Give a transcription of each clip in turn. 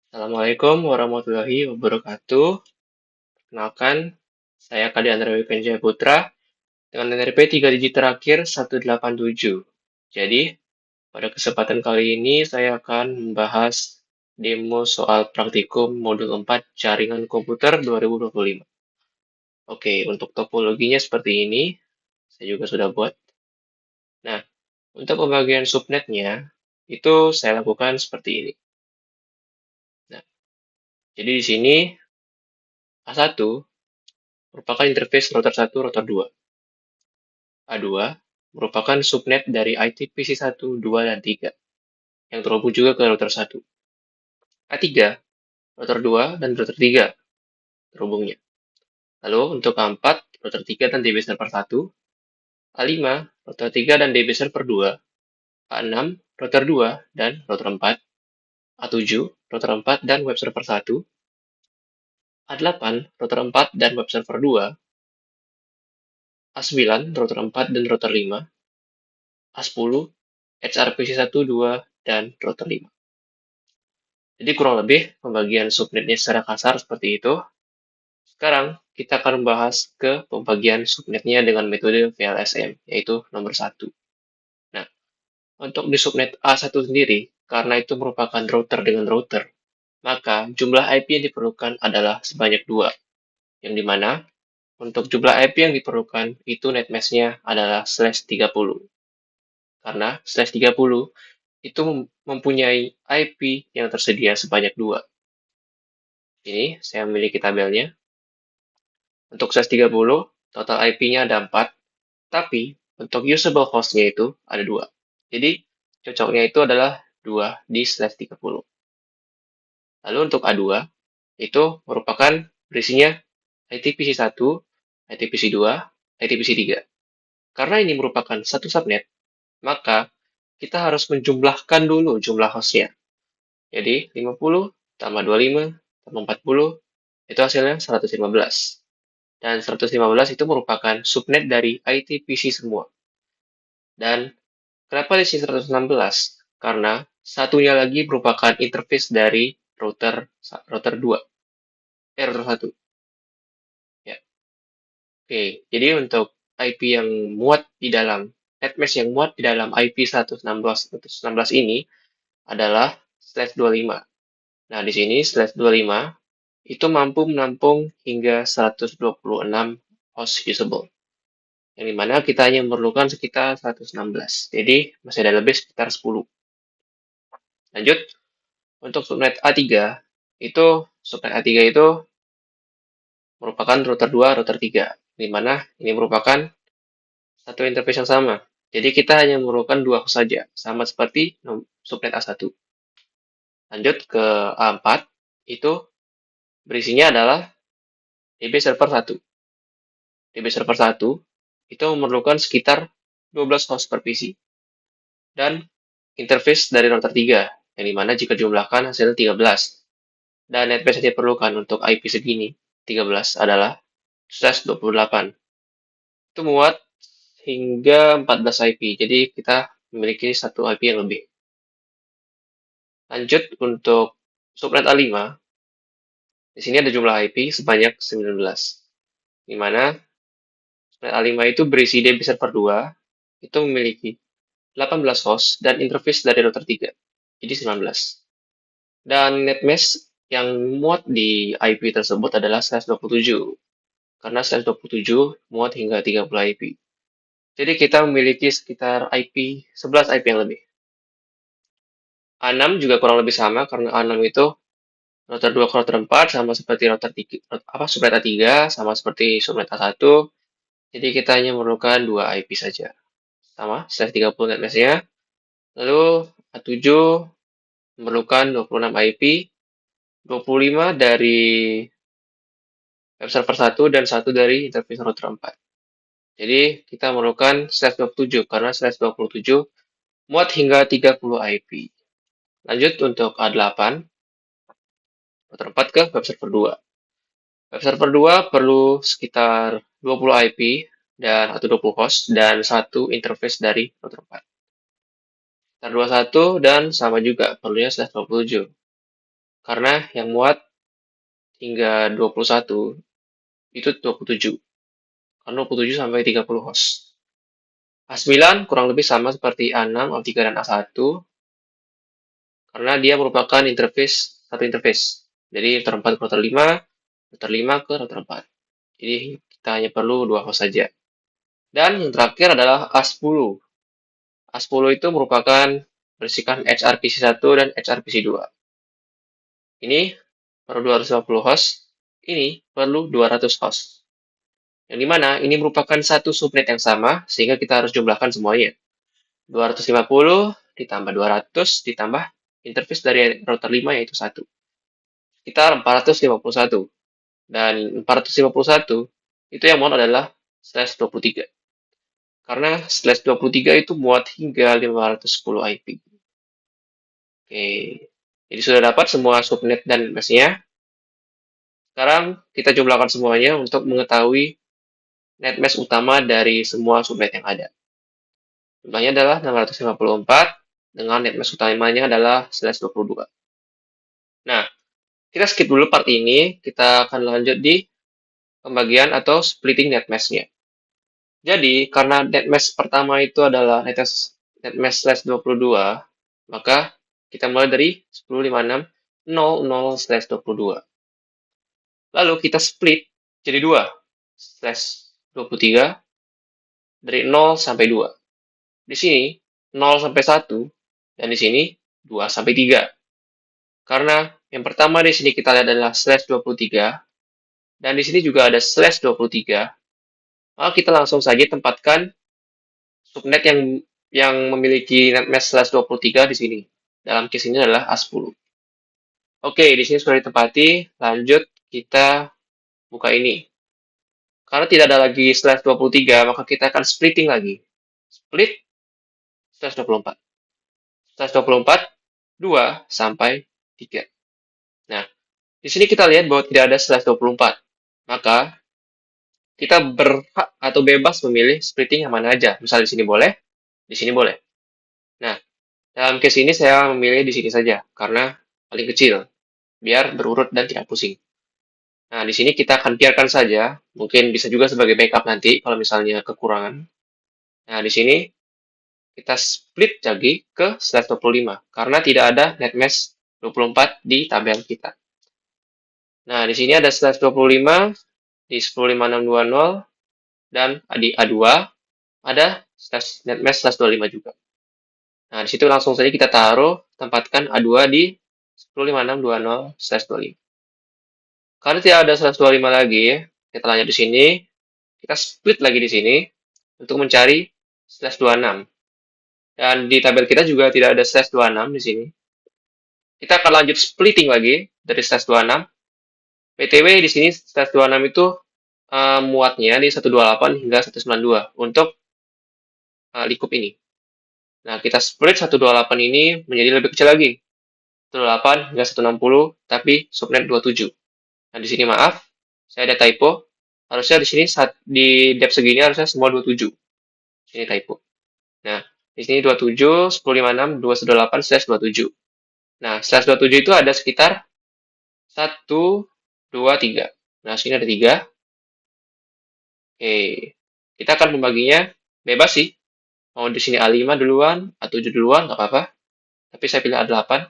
Assalamualaikum warahmatullahi wabarakatuh. Kenalkan, saya Kadi Andra Wikenjaya Putra dengan NRP 3 digit terakhir 187. Jadi, pada kesempatan kali ini saya akan membahas demo soal praktikum modul 4 Jaringan Komputer 2025. Oke, untuk topologinya seperti ini, saya juga sudah buat. Nah, untuk pembagian subnetnya, itu saya lakukan seperti ini. Nah, jadi di sini A1 merupakan interface router 1, router 2. A2 merupakan subnet dari ITPC 1, 2, dan 3 yang terhubung juga ke router 1. A3, router 2, dan router 3 terhubungnya. Lalu untuk A4, router 3 dan DB server 1. A5, router 3 dan DB server 2. A6, router 2 dan router 4. A7, router 4 dan web server 1. A8, router 4 dan web server 2. A9, router 4 dan router 5. A10, HRPC 1, 2, dan router 5. Jadi kurang lebih pembagian subnetnya secara kasar seperti itu. Sekarang kita akan membahas ke pembagian subnetnya dengan metode VLSM, yaitu nomor 1. Nah, untuk di subnet A1 sendiri, karena itu merupakan router dengan router, maka jumlah IP yang diperlukan adalah sebanyak 2, yang dimana untuk jumlah IP yang diperlukan itu netmask-nya adalah /30. Karena /30 itu mempunyai IP yang tersedia sebanyak 2. Ini saya memiliki tabelnya. Untuk /30, total IP-nya ada 4, tapi untuk usable host-nya itu ada 2. Jadi, cocoknya itu adalah 2 di /30. Lalu untuk A2, itu merupakan berisinya ITPC 1, ITPC 2, ITPC 3. Karena ini merupakan satu subnet, maka kita harus menjumlahkan dulu jumlah host-nya. Jadi, 50 tambah 25 tambah 40, itu hasilnya 115. Dan 115 itu merupakan subnet dari ITPC semua. Dan kenapa di sini 116? Karena satunya lagi merupakan interface dari router 2, router 1. Ya. Oke, jadi untuk IP yang muat di dalam netmask yang muat di dalam IP 116 ini adalah /25. Nah, di sini /25 itu mampu menampung hingga 126 host usable. Yang dimana kita hanya memerlukan sekitar 116. Jadi, masih ada lebih sekitar 10. Lanjut, untuk subnet A3, subnet A3 itu merupakan router 2, router 3. Dimana ini merupakan satu interface yang sama. Jadi, kita hanya memerlukan 2 host saja, sama seperti subnet A1. Lanjut ke A4, itu berisinya adalah DB server 1. DB server 1 itu memerlukan sekitar 12 host per PC. Dan interface dari router 3, yang dimana jika jumlahkan hasilnya 13. Dan netmask yang diperlukan untuk IP segini, 13 adalah /28. Itu muat hingga 14 IP, jadi kita memiliki satu IP yang lebih. Lanjut untuk subnet A5, di sini ada jumlah IP sebanyak 19. Di mana subnet A5 itu berisi DB server 2, itu memiliki 18 host dan interface dari router 3, jadi 19. Dan netmask yang muat di IP tersebut adalah /27, karena /27 muat hingga 30 IP. Jadi kita memiliki sekitar 11 IP yang lebih. A6 juga kurang lebih sama, karena A6 itu router 2 ke router 4 sama seperti router 3, subnet A3 sama seperti subnet A1. Jadi kita hanya memerlukan 2 IP saja. Sama, /30 netmask-nya. Lalu A7 memerlukan 26 IP, 25 dari web server 1 dan 1 dari interface router 4. Jadi kita memerlukan /27 karena /27 muat hingga 30 IP. Lanjut untuk A8, router 4 ke web server 2. Web server 2 perlu sekitar 20 IP atau 20 host dan satu interface dari router 4. Router 21 dan sama juga perlunya /27. karena yang muat hingga 21 itu 27. Karena 27 sampai 30 host. A9 kurang lebih sama seperti A6, A3, dan A1 karena dia merupakan satu interface. Jadi router 4 ke router 5, router 5 ke router 4. Jadi kita hanya perlu 2 host saja. Dan yang terakhir adalah A10. A10 itu merupakan berisikan HRPC1 dan HRPC2. Ini perlu 250 host, ini perlu 200 host. Yang dimana ini merupakan satu subnet yang sama, sehingga kita harus jumlahkan semuanya. 250 ditambah 200 ditambah interface dari router 5 yaitu 1. Sekitar 451. Dan 451 itu yang muat adalah /23. Karena /23 itu muat hingga 510 IP. Oke, jadi sudah dapat semua subnet dan mesnya. Sekarang kita jumlahkan semuanya untuk mengetahui netmesh utama dari semua subnet yang ada. Jumlahnya adalah 654 dengan netmesh utamanya adalah /22. Nah, kita skip dulu part ini, kita akan lanjut di pembagian atau splitting netmesh-nya. Jadi, karena netmesh pertama itu adalah netmesh/22, maka kita mulai dari 10.56.00/22. Lalu kita split jadi 2, /23 dari 0 sampai 2. Di sini 0 sampai 1 dan di sini 2 sampai 3. Karena yang pertama di sini kita lihat adalah /23 dan di sini juga ada /23, maka kita langsung saja tempatkan subnet yang memiliki netmesh /23 di sini. Dalam case ini adalah A10. Oke, di sini sudah ditempati. Lanjut kita buka ini. Karena tidak ada lagi /23, maka kita akan splitting lagi. Split /24. /24 2 sampai 3. Nah, di sini kita lihat bahwa tidak ada /24. Maka kita berhak atau bebas memilih splitting yang mana aja. Misal di sini boleh, di sini boleh. Nah, dalam case ini saya memilih di sini saja karena paling kecil, biar berurut dan tidak pusing. Nah, di sini kita akan biarkan saja, mungkin bisa juga sebagai backup nanti kalau misalnya kekurangan. Nah, di sini kita split lagi ke /25 karena tidak ada netmesh 24 di tabel kita. Nah, di sini ada /25 di 10.5620 dan di A2 ada netmesh /25 juga. Nah, di situ langsung saja kita taruh, tempatkan A2 di 10.5620/25. Karena tidak ada 125 lagi, kita lanjut di sini, kita split lagi di sini untuk mencari /26. Dan di tabel kita juga tidak ada /26 di sini. Kita akan lanjut splitting lagi dari /26. BTW di sini /26 itu muatnya di 128 hingga 192 untuk likup ini. Nah, kita split 128 ini menjadi lebih kecil lagi. 128 hingga 160, tapi subnet 27. Nah, di sini maaf, saya ada typo. Harusnya di sini di depth segini harusnya semua 27. Ini typo. Nah, di sini 27, 1056, 218/27. Nah, /27 itu ada sekitar 1, 2, 3. Nah, sini ada 3. Oke, kita akan membaginya bebas sih. Mau di sini A5 duluan, A7 duluan, nggak apa-apa. Tapi saya pilih A8.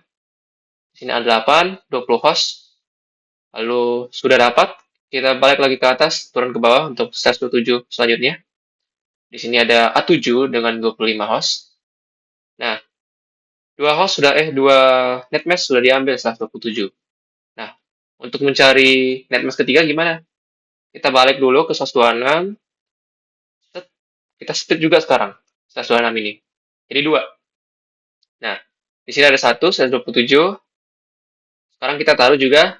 Di sini A8, 20 host. Lalu sudah dapat, kita balik lagi ke atas, turun ke bawah untuk /27 selanjutnya. Di sini ada A7 dengan 25 host. Nah, dua netmesh sudah diambil /27. Nah, untuk mencari netmesh ketiga gimana? Kita balik dulu ke /26. Kita split juga sekarang /26 ini. Jadi 2. Nah, di sini ada 1 /27. Sekarang kita taruh juga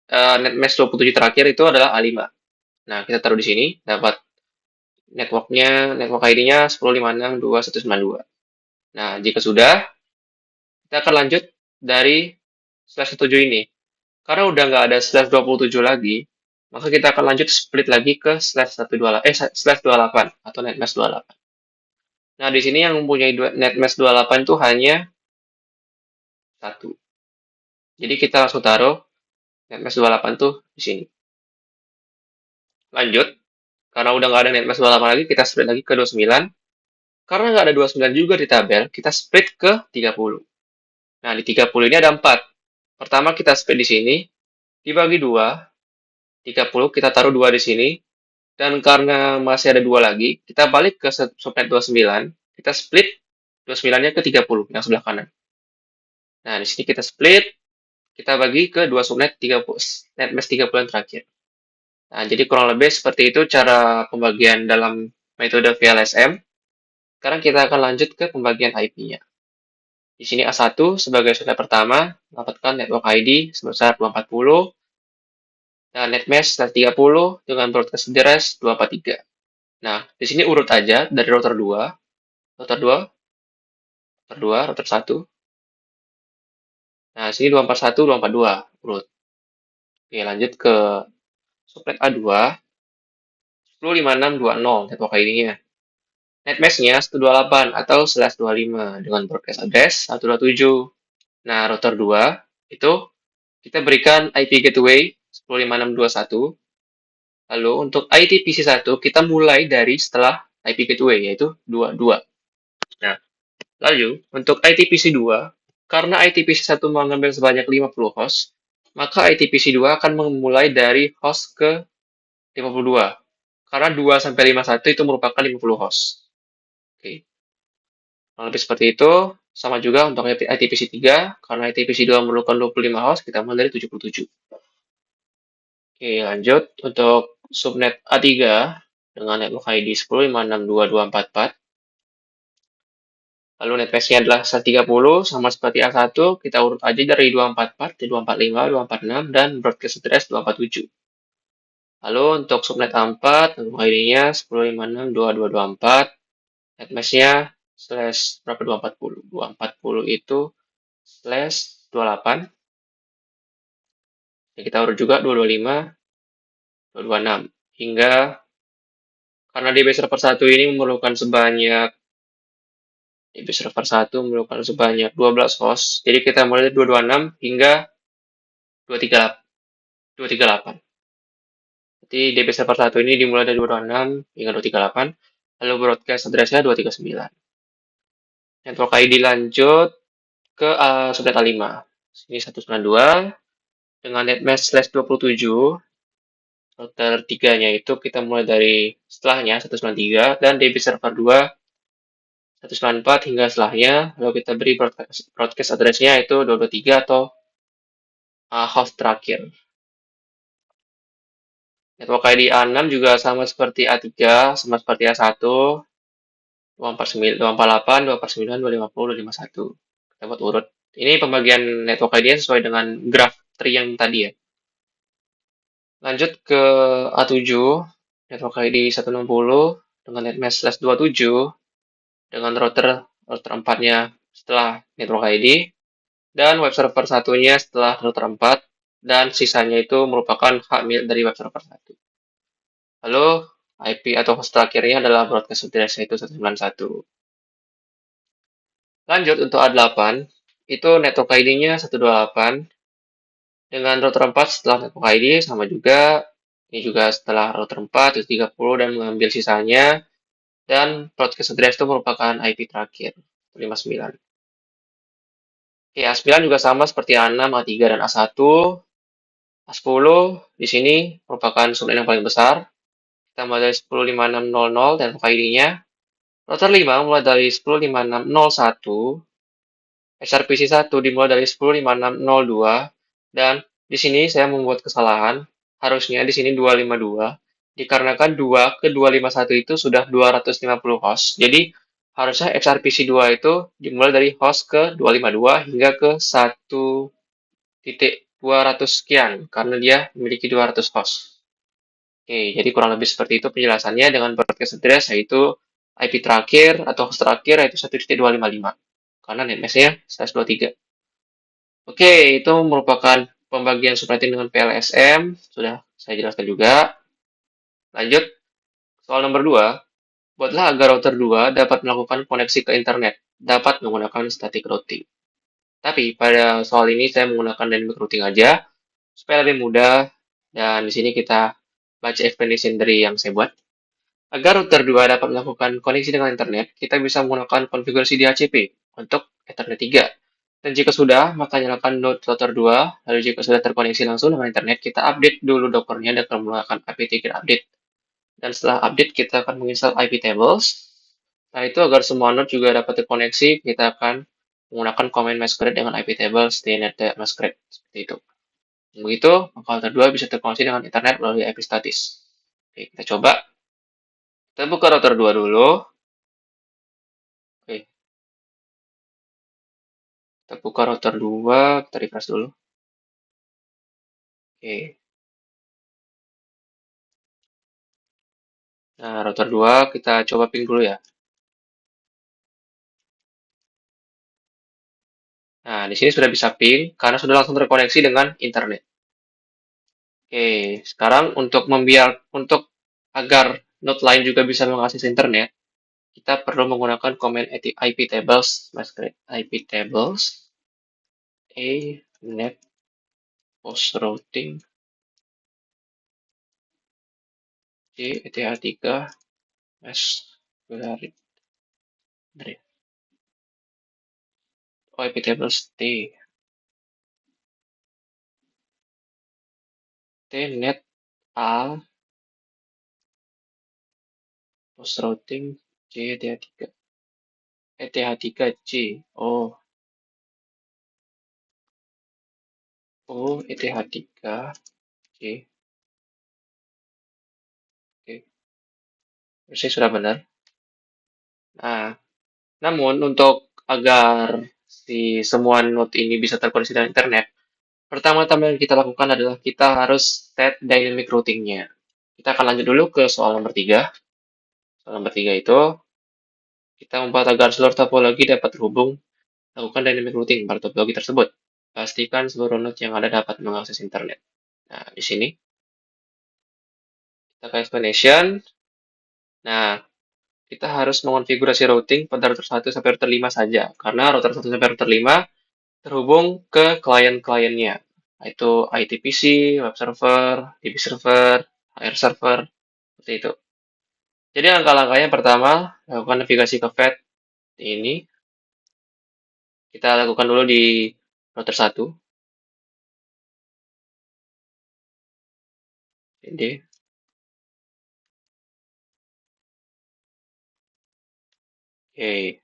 netmesh 27 terakhir itu adalah A5. Nah, kita taruh di sini, dapat network ID-nya 10.56.2192. Nah, jika sudah, kita akan lanjut dari /7 ini. Karena udah nggak ada /27 lagi, maka kita akan lanjut split lagi ke /28 atau netmesh 28. Nah, di sini yang mempunyai netmesh 28 itu hanya 1. Jadi kita langsung taruh netmask 28 tuh di sini. Lanjut, karena udah nggak ada netmask 28 lagi, kita split lagi ke 29. Karena nggak ada 29 juga di tabel, kita split ke 30. Nah, di 30 ini ada 4. Pertama kita split di sini, dibagi 2, 30 kita taruh 2 di sini, dan karena masih ada 2 lagi, kita balik ke subnet 29, kita split 29-nya ke 30 yang sebelah kanan. Nah, di sini kita split, kita bagi ke 2 subnet 30, netmask 30 yang terakhir. Nah, jadi kurang lebih seperti itu cara pembagian dalam metode VLSM. Sekarang kita akan lanjut ke pembagian IP-nya. Di sini A1 sebagai subnet pertama mendapatkan network ID sebesar 240 dan netmask 30 dengan broadcast address 243. Nah, di sini urut aja dari router 2, router 2, router 2, router 1. Nah, sini 241, 242 urut. Oke, lanjut ke subnet A2, 105620 network ID-nya. Netmask-nya 128 atau /25 dengan broadcast address 127. Nah, router 2 itu kita berikan IP gateway 105621. Lalu untuk ITPC1 kita mulai dari setelah IP gateway yaitu 22. Nah, lalu untuk ITPC2 karena ITPC1 mengambil sebanyak 50 host, maka ITPC2 akan memulai dari host ke 52. Karena 2 sampai 51 itu merupakan 50 host. Oke. Kurang lebih seperti itu. Sama juga untuk ITPC3, karena ITPC2 memerlukan 25 host, kita mulai dari 77. Oke, lanjut. Untuk subnet A3 dengan network ID 10562244. Lalu netmasknya adalah 130, sama seperti A1, kita urut aja dari 244, 245, 246, dan broadcast address 247. Lalu untuk subnet A4, network ID-nya 10562224, netmasknya slash berapa 240. 240 itu slash 28. Ya, kita urut juga 225, 226. Hingga karena DB server 1 ini memerlukan sebanyak DB server 1 memerlukan sebanyak 12 host. Jadi kita mulai dari 226 hingga 238. Jadi DB server 1 ini dimulai dari 226 hingga 238. Lalu broadcast address-nya 239. Network ID lanjut ke subnet A5. Sini 192 dengan netmask slash 27. Router 3-nya itu kita mulai dari setelahnya 193 dan DB server 2 194 hingga setelahnya. Lalu kita beri broadcast address-nya itu 223 atau host terakhir. Network ID A6 juga sama seperti A3, sama seperti A1, 249, 248, 249, 250, 251. Kita buat urut. Ini pembagian network ID sesuai dengan graph tree yang tadi ya. Lanjut ke A7, network ID 160 dengan netmask slash 27 dengan router 4-nya setelah network ID dan web server satunya setelah router 4 dan sisanya itu merupakan hak milik dari web server 1. Lalu IP atau host terakhirnya adalah broadcast address yaitu 191. Lanjut untuk A8, itu network ID-nya 128 dengan router 4 setelah network ID sama juga. Ini juga setelah router 4 itu 30 dan mengambil sisanya. Dan broadcast address itu merupakan IP terakhir, 59. Oke, A9 juga sama seperti A6, A3, dan A1. A10 di sini merupakan subnet yang paling besar. Kita mulai dari 105600 dan ID-nya. Router 5 mulai dari 105601. SRPC 1 dimulai dari 105602. Dan di sini saya membuat kesalahan. Harusnya di sini 252. Dikarenakan 2 ke 251 itu sudah 250 host. Jadi harusnya XRPC 2 itu dimulai dari host ke 252 hingga ke 1.200 sekian. Karena dia memiliki 200 host. Oke, jadi kurang lebih seperti itu penjelasannya dengan broadcast address yaitu IP terakhir atau host terakhir yaitu 1.255. Karena netmask-nya /23. Oke, itu merupakan pembagian subnetting dengan PLSM. Sudah saya jelaskan juga. Lanjut, soal nomor 2. Buatlah agar router 2 dapat melakukan koneksi ke internet, dapat menggunakan static routing. Tapi pada soal ini saya menggunakan dynamic routing aja supaya lebih mudah. Dan di sini kita baca explanation dari yang saya buat. Agar router 2 dapat melakukan koneksi dengan internet, kita bisa menggunakan konfigurasi DHCP untuk Ethernet 3. Dan jika sudah, maka nyalakan node router 2. Lalu jika sudah terkoneksi langsung dengan internet, kita update dulu dockernya dan akan menggunakan IP-Ticket update. Dan setelah update, kita akan menginstal IP tables. Nah, itu agar semua node juga dapat terkoneksi, kita akan menggunakan command masquerade dengan IP tables tnet masquerade. Seperti itu. Begitu, maka router 2 bisa terkoneksi dengan internet melalui IP statis. Oke, kita coba. Kita buka router 2 dulu. Oke, kita buka router 2, kita refresh dulu. Oke. Nah, router 2 kita coba ping dulu ya. Nah, di sini sudah bisa ping karena sudah langsung terkoneksi dengan internet. Oke, sekarang untuk agar node lain juga bisa mengakses internet, kita perlu menggunakan command IP tables masquerade IP tables a net post routing j eth3 masquerade IP tables tnet a post routing j eth3 eth3c. Oh, eth3c. Oke, versi sudah benar. Nah, namun untuk agar si semua node ini bisa terkoneksi dengan internet, pertama-tama yang kita lakukan adalah kita harus set dynamic routing-nya. Kita akan lanjut dulu ke soal nomor 3. Soal nomor 3 itu, kita membuat agar seluruh topologi dapat terhubung, lakukan dynamic routing pada topologi tersebut. Pastikan seluruh node yang ada dapat mengakses internet. Nah, di sini, kita ke explanation. Nah, kita harus mengonfigurasi routing pada router 1 sampai router 5 saja, karena router 1 sampai router 5 terhubung ke klien-kliennya, yaitu ITPC, web server, DB server, HR server, seperti itu. Jadi langkah-langkahnya pertama, lakukan navigasi ke VET ini. Kita lakukan dulu di router 1. Jadi, oke.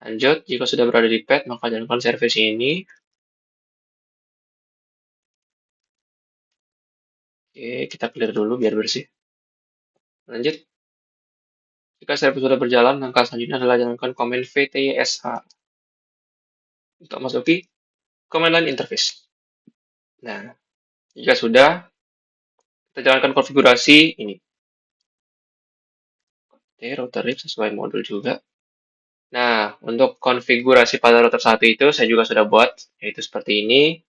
Lanjut, jika sudah berada di pet, maka jalankan service ini. Oke, kita clear dulu biar bersih. Lanjut, jika service sudah berjalan, langkah selanjutnya adalah jalankan command vtsh untuk masuki command line interface. Nah, jika sudah, kita jalankan konfigurasi ini. Oke, router RIP sesuai modul juga. Nah, untuk konfigurasi pada router 1 itu saya juga sudah buat, yaitu seperti ini.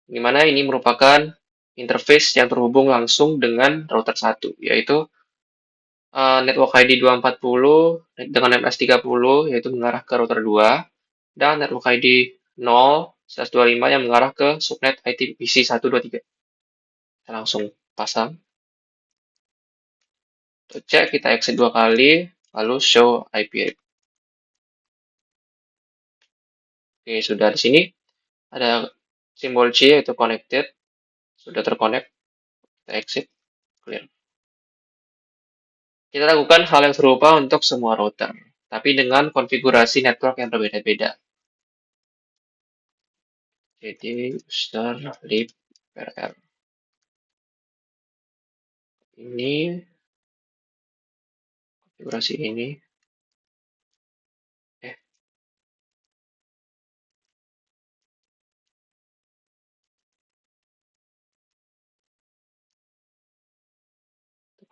Di mana ini merupakan interface yang terhubung langsung dengan router 1, yaitu network ID 240 dengan MS30 yaitu mengarah ke router 2 dan network ID 0/25 yang mengarah ke subnet ITPC 123. Kita langsung pasang. Untuk cek kita exit 2 kali lalu show IP. Oke, sudah di sini ada simbol C yaitu connected. Sudah terconnect. Kita exit, clear. Kita lakukan hal yang serupa untuk semua router, tapi dengan konfigurasi network yang berbeda-beda. Jadi, user lib rr. Ini, konfigurasi ini.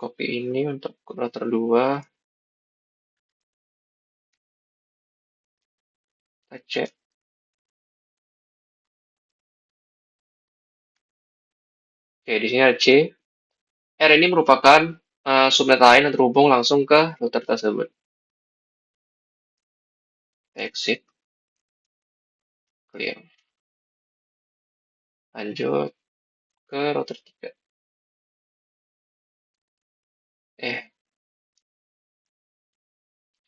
Copy ini untuk router 2. Kita cek. Oke, di sini ada C. R ini merupakan subnet lain yang terhubung langsung ke router tersebut. Exit. clear. Lanjut ke router 3.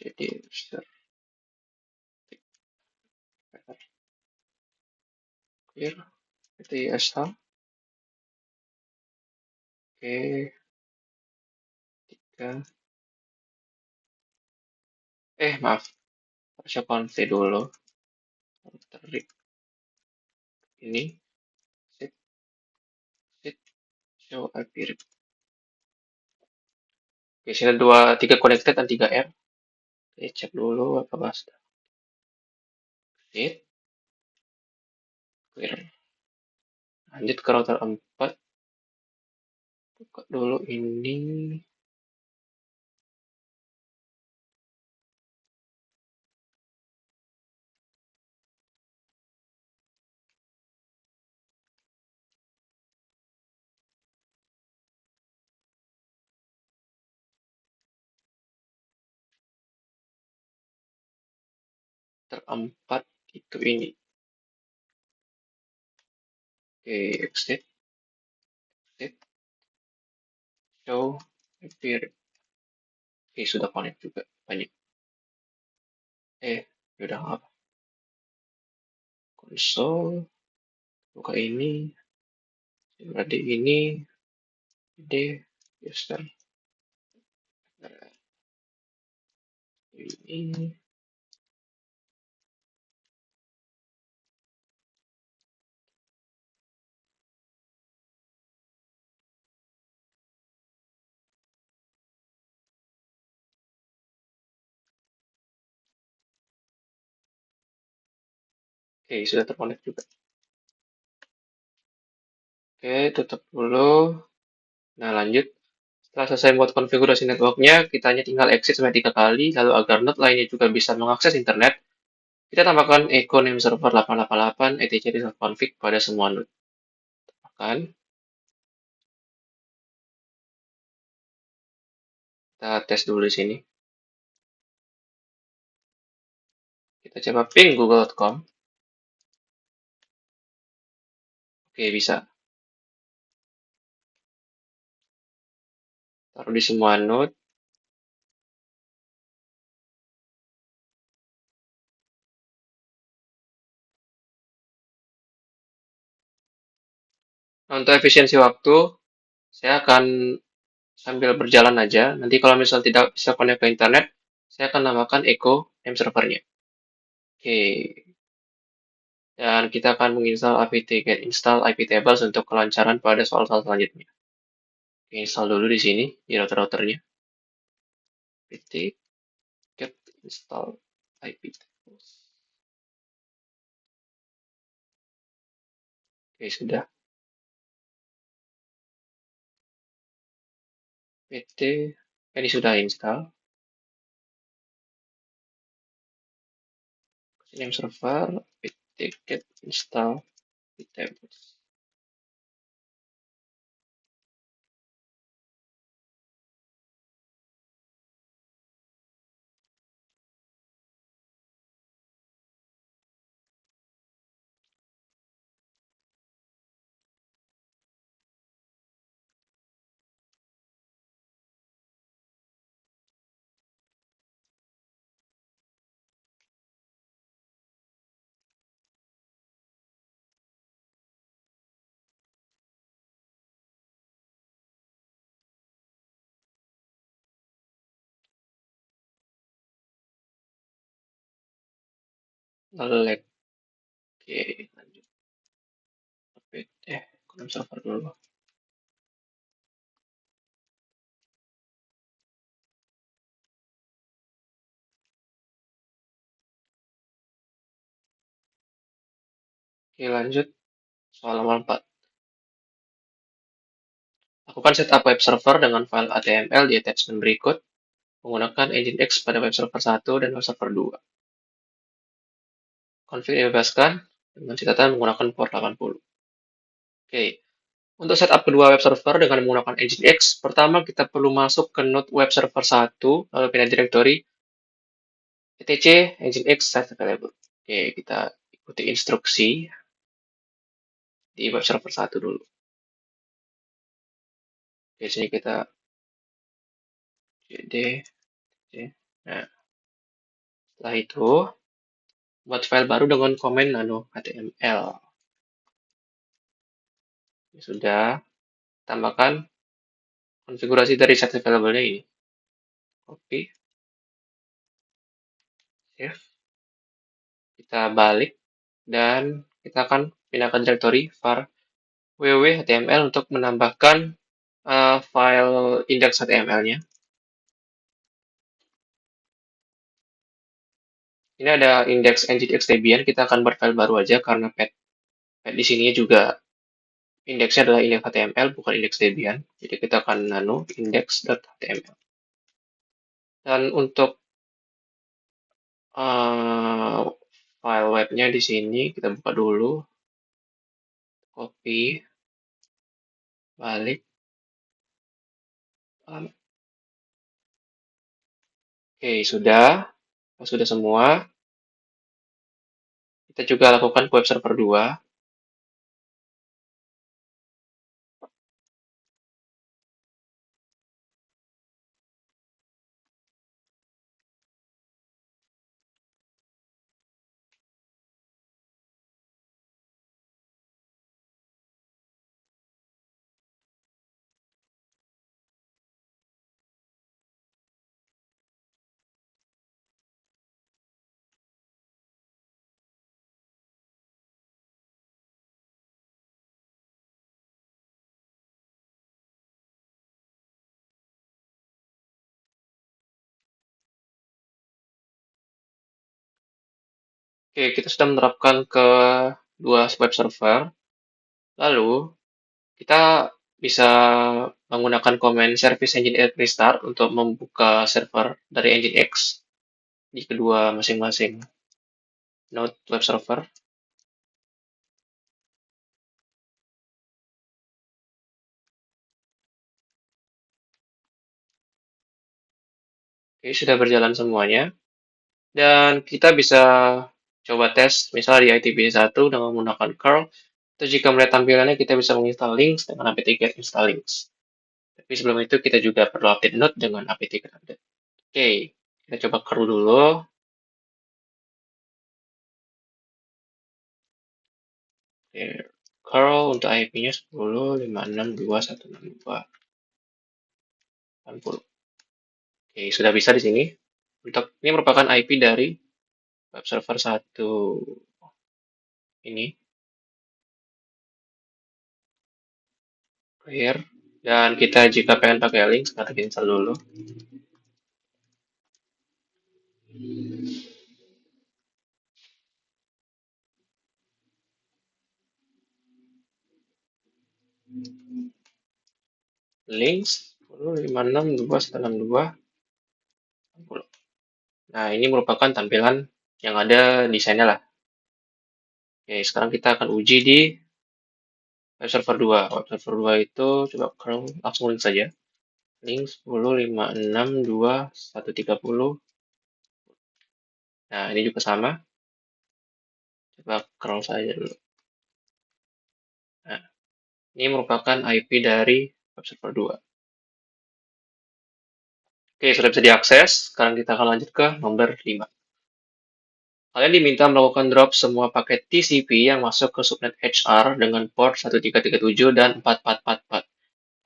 Jadi start clear. Itu install. Oke, 3. Maaf. Harusnya config dulu. Router ini. Set, set, show IP. Oke, sini 3 connected dan 3 R. Oke, cek dulu apakah sudah. Set, clear. Lanjut ke router 4. Buka dulu ini. Router 4 itu ini. Oke, exit. Exit. Show IP. Oke, sudah connect juga. Banyak. Udah apa? Console. Buka ini. Berarti ini. D. User. Ini. Oke, sudah terconnect juga. Oke, tutup dulu. Nah, lanjut. Setelah selesai membuat konfigurasi networknya, kita hanya tinggal exit sampai 3 kali, lalu agar node lainnya juga bisa mengakses internet, kita tambahkan echo name server 888 etc config pada semua node. Tambahkan. Kita tes dulu di sini. Kita coba ping google.com. Oke, bisa. Taruh di semua node. Nah, untuk efisiensi waktu, saya akan sambil berjalan aja. Nanti kalau misalnya tidak bisa connect ke internet, saya akan namakan echo name servernya. Oke. Dan kita akan menginstal apt get install iptables untuk kelancaran pada soal-soal selanjutnya. Install dulu di sini, di router-routernya. Apt get install iptables. Oke, sudah. Apt, ini sudah install. Name server, apt get install iptables. Nge-lag. Oke, lanjut. Name server dulu. Oke, lanjut. Soal nomor 4. Lakukan setup web server dengan file HTML di attachment berikut menggunakan Nginx pada web server 1 dan web server 2. Config dibebaskan dengan catatan menggunakan port 80. Oke, untuk setup kedua web server dengan menggunakan Nginx, pertama kita perlu masuk ke node web server 1, lalu pindah directory etc nginx site available. Oke, kita ikuti instruksi di web server 1 dulu. Di sini kita cd. Nah, setelah itu buat file baru dengan komen nano html. Sudah, tambahkan konfigurasi dari set available-nya ini. Copy, save. Kita balik dan kita akan pindahkan directory var www.html untuk menambahkan file index.html-nya. Ini ada index nginx debian, kita akan buat file baru aja karena pad di sini juga indeksnya adalah index HTML bukan index debian. Jadi kita akan nano index.html. Dan untuk file webnya di sini kita buka dulu, copy, balik. Oke, sudah semua. Kita juga lakukan web server 2. Oke, kita sudah menerapkan ke dua web server. Lalu, kita bisa menggunakan command service nginx restart untuk membuka server dari nginx di kedua masing-masing node web server. Oke, sudah berjalan semuanya. Dan kita bisa coba tes, misalnya di ITB1 dengan menggunakan curl. Atau jika melihat tampilannya, kita bisa menginstal links dengan apt-get install links. Tapi sebelum itu, kita juga perlu update node dengan apt-get update. Oke, kita coba curl dulu. Oke, curl untuk IP-nya 10.56.2.162.80. Oke, sudah bisa di sini. Ini merupakan IP dari web server 1 ini. Clear. Dan kita jika pengen pakai link, sekarang kita install dulu. Links 10.56.2.162.80. Nah, ini merupakan tampilan yang ada desainnya lah. Oke, sekarang kita akan uji di web server 2. Web server 2 itu coba curl langsung link saja. Link 10.56.2.130. Nah, ini juga sama. Coba curl saja dulu. Nah, ini merupakan IP dari web server 2. Oke, sudah bisa diakses. Sekarang kita akan lanjut ke nomor 5. Kalian diminta melakukan drop semua paket TCP yang masuk ke subnet HR dengan port 1337 dan 4444.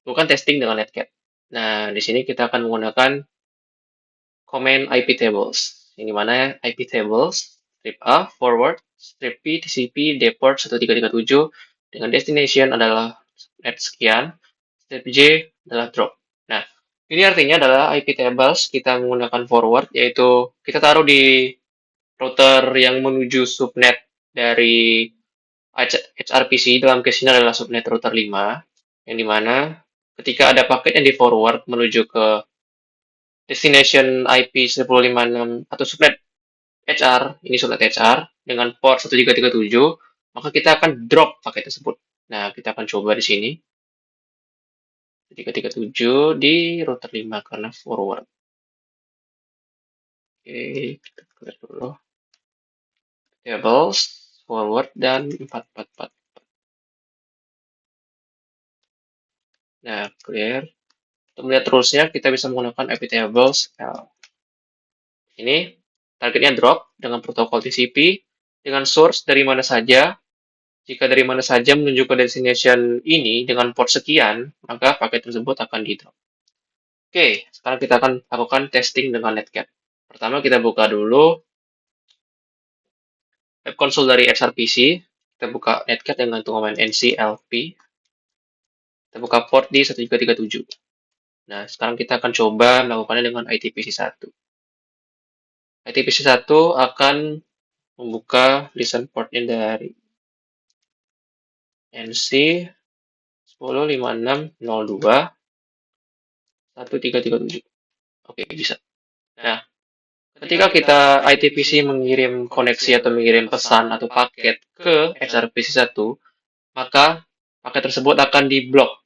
Bukan testing dengan netcat. Nah, di sini kita akan menggunakan command IP tables. Ini mana IP tables, strip A, forward, strip P, TCP, deport 1337 dengan destination adalah net sekian, strip J adalah drop. Nah, ini artinya adalah IP tables kita menggunakan forward, yaitu kita taruh di router yang menuju subnet dari HRPC, dalam case ini adalah subnet router 5, yang dimana ketika ada paket yang di forward menuju ke destination IP 1056 atau subnet HR, ini subnet HR, dengan port 1337, maka kita akan drop paket tersebut. Nah, kita akan coba di sini. 1337 di router 5 karena forward. Oke, kita clear dulu. Tables, forward, dan 444. Nah, clear. Untuk melihat rulesnya, kita bisa menggunakan iptables L. Ini targetnya drop dengan protokol TCP, dengan source dari mana saja. Jika dari mana saja menuju ke destination ini dengan port sekian, maka paket tersebut akan di-drop. Oke, sekarang kita akan lakukan testing dengan Netcat. Pertama, kita buka dulu web console dari XRPC. Kita buka Netcat dengan domain nclp. Kita buka port di 1337. Nah, sekarang kita akan coba melakukannya dengan ITPC1. ITPC1 akan membuka listen portnya dari NC 1056021337. Oke, bisa. Nah, ketika kita ITPC mengirim koneksi atau mengirim pesan atau paket ke XRPC1, maka paket tersebut akan diblok.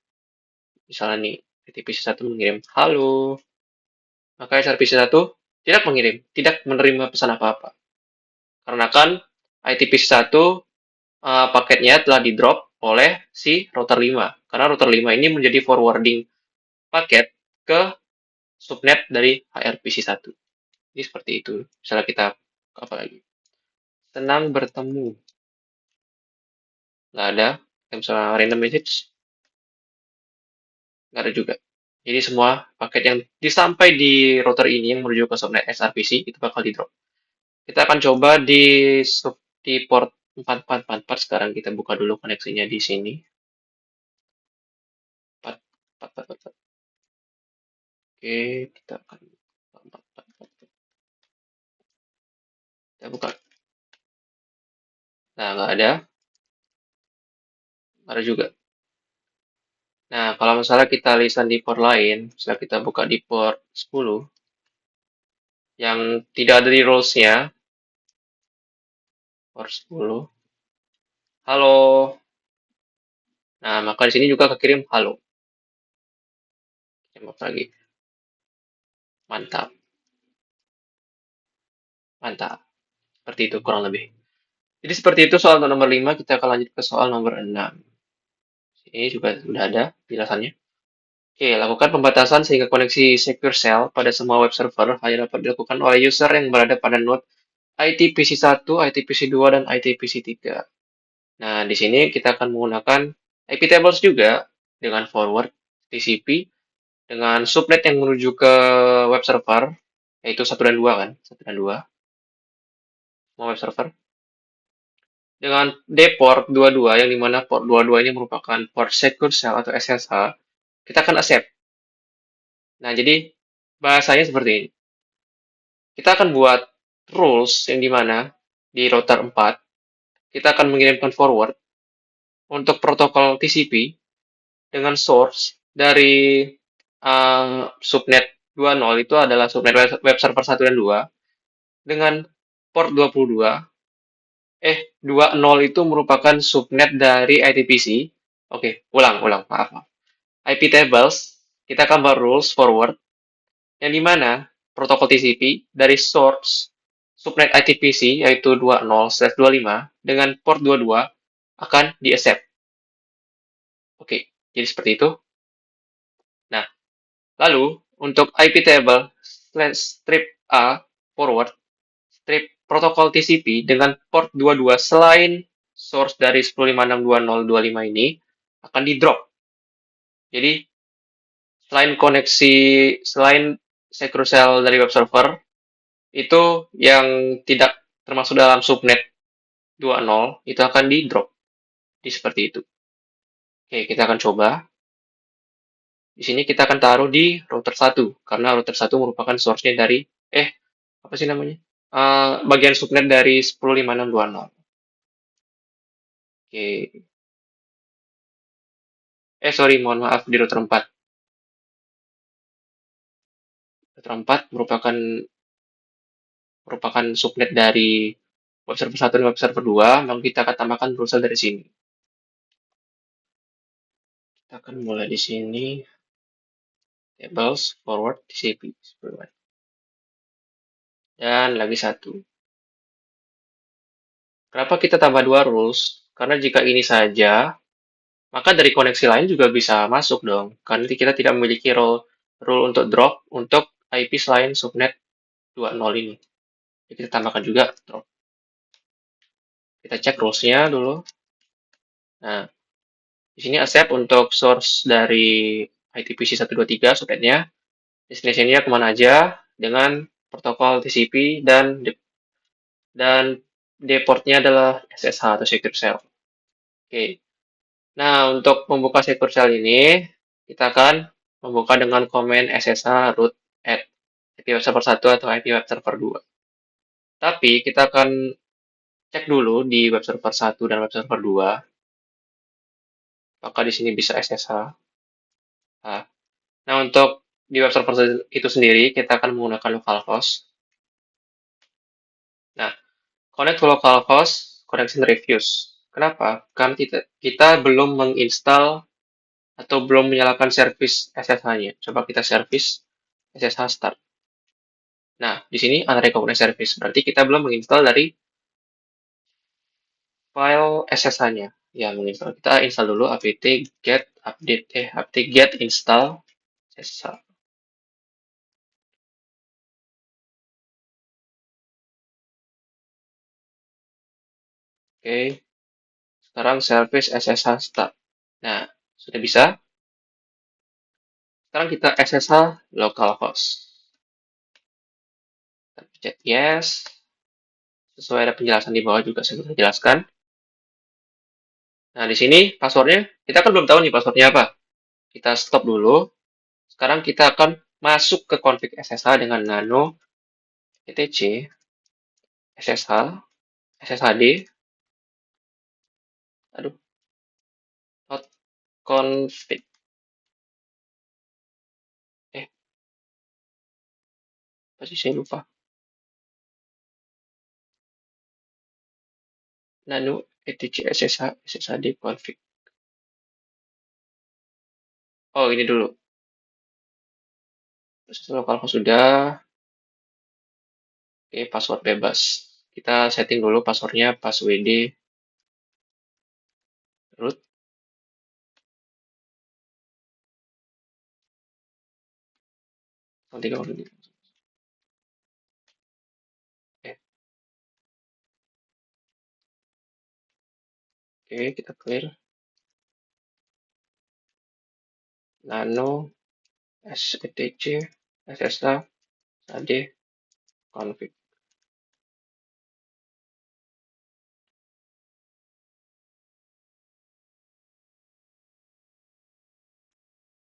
Misalnya nih, ITPC1 mengirim halo, maka XRPC1 tidak mengirim, tidak menerima pesan apa-apa. Karena kan ITPC1 paketnya telah di-drop oleh si router 5. Karena router 5 ini menjadi forwarding paket ke subnet dari HRPC1. Jadi seperti itu. Misalnya kita apa lagi? Senang bertemu. Nggak ada. Misalnya random message. Nggak ada juga. Jadi semua paket yang disampai di router ini yang menuju ke subnet XRPC itu bakal di-drop. Kita akan coba di port 4444. Sekarang kita buka dulu koneksinya di sini. 4444. Oke, kita akan 4444. Kita buka. Nah, nggak ada. Nggak ada juga. Nah, kalau misalnya kita listen di port lain, misalnya kita buka di port 10, yang tidak ada di rules-nya, port 10, halo. Nah, maka di sini juga kekirim halo. Tembak lagi. Mantap, mantap. Seperti itu kurang lebih. Jadi seperti itu soal nomor 5, kita akan lanjut ke soal nomor 6. Ini juga sudah ada penjelasannya. Oke, lakukan pembatasan sehingga koneksi Secure Shell pada semua web server hanya dapat dilakukan oleh user yang berada pada node ITPC1, ITPC2, dan ITPC3. Nah, di sini kita akan menggunakan IP tables juga dengan forward TCP dengan subnet yang menuju ke web server, yaitu 1 dan 2 kan, 1 dan 2, semua web server. Dengan dport 22, yang dimana port 22 ini merupakan port secure shell atau SSH, kita akan accept. Nah, jadi bahasanya seperti ini. Kita akan buat rules yang dimana di router 4, kita akan mengirimkan forward untuk protokol TCP dengan source dari subnet 20 itu adalah subnet web server 1 dan 2 dengan port 22. 20 itu merupakan subnet dari ITPC. Oke, ulang, maaf. IP tables, kita akan buat rules forward, yang dimana protokol TCP dari source subnet ITPC, yaitu 20/25, dengan port 22, akan di-accept. Oke, jadi seperti itu. Nah, lalu, untuk IP table strip A forward, strip protokol TCP dengan port 22 selain source dari 10562025 ini akan di-drop. Jadi, selain secure shell dari web server, itu yang tidak termasuk dalam subnet 20 itu akan di-drop. Jadi seperti itu. Oke, kita akan coba. Di sini kita akan taruh di router 1, karena router 1 merupakan source-nya dari, apa sih namanya? Bagian subnet dari 105620. Oke. Sorry, mohon maaf, di router 4. Router 4 merupakan subnet dari web server 1 dan web server 2, maka kita akan tambahkan browser dari sini. Kita akan mulai di sini. Tables, forward, TCP. Dan lagi satu. Kenapa kita tambah dua rules? Karena jika ini saja, maka dari koneksi lain juga bisa masuk dong. Karena kita tidak memiliki rule untuk drop untuk IP selain subnet 20 ini. Jadi kita tambahkan juga drop. Kita cek rules-nya dulu. Nah, di sini accept untuk source dari ITPC 123 subnetnya. Destination-nya kemana aja dengan protokol TCP dan deportnya adalah SSH atau secure shell. Oke. Nah, untuk membuka secure shell ini, kita akan membuka dengan komen SSH root at IP web server 1 atau IP web server 2. Tapi kita akan cek dulu di web server 1 dan web server 2, apakah di sini bisa SSH. Nah, untuk di web server itu sendiri, kita akan menggunakan localhost. Nah, connect to localhost, connection refuse. Kenapa? Karena kita belum menginstal atau belum menyalakan service SSH-nya. Coba kita service SSH start. Nah, di sini unrecognized service. Berarti kita belum menginstal dari file SSH-nya. Ya, menginstal. Kita install dulu apt get update apt get install SSH. Oke. Sekarang service SSH start. Nah, sudah bisa. Sekarang kita SSH localhost. Kita pencet yes. Sesuai ada penjelasan di bawah juga saya sudah jelaskan. Nah, di sini passwordnya, kita kan belum tahu nih passwordnya apa. Kita stop dulu. Sekarang kita akan masuk ke config SSH dengan nano etc SSH SSHD. Aduh, not config. Pasti saya lupa. Nano etc SSH SSHD config. Oh, ini dulu. Kalau sudah, oke, password bebas. Kita setting dulu passwordnya passwd root. Nanti kalau oke, kita clear. Nano etc SSH ad config.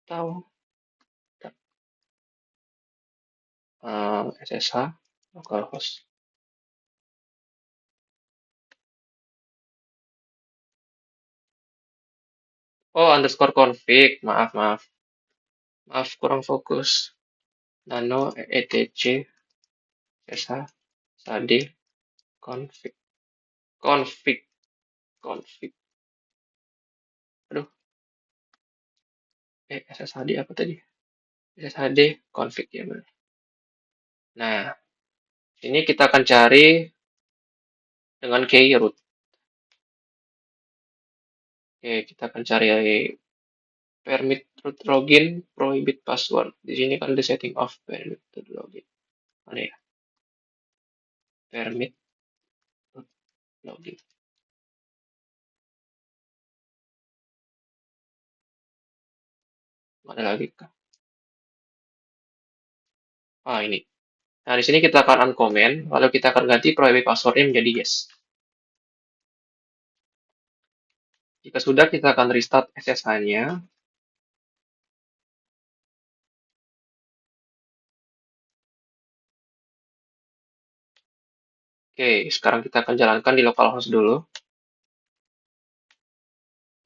Tahu SSH localhost. Oh, underscore config. Maaf, kurang fokus. Nano etc SSH ad config. Config. Aduh, SSHD apa tadi? SSHD config ya benar. Nah, ini kita akan cari dengan key root. Oke, kita akan cari permit root login, prohibit password. Di sini kan the setting of permit root login. Mana ya? Permit root login. Mana lagi kah? Ini. Nah, di sini kita akan uncomment, lalu kita akan ganti prohibit passwordnya menjadi yes. Jika sudah, kita akan restart SSH-nya. Oke, sekarang kita akan jalankan di localhost dulu.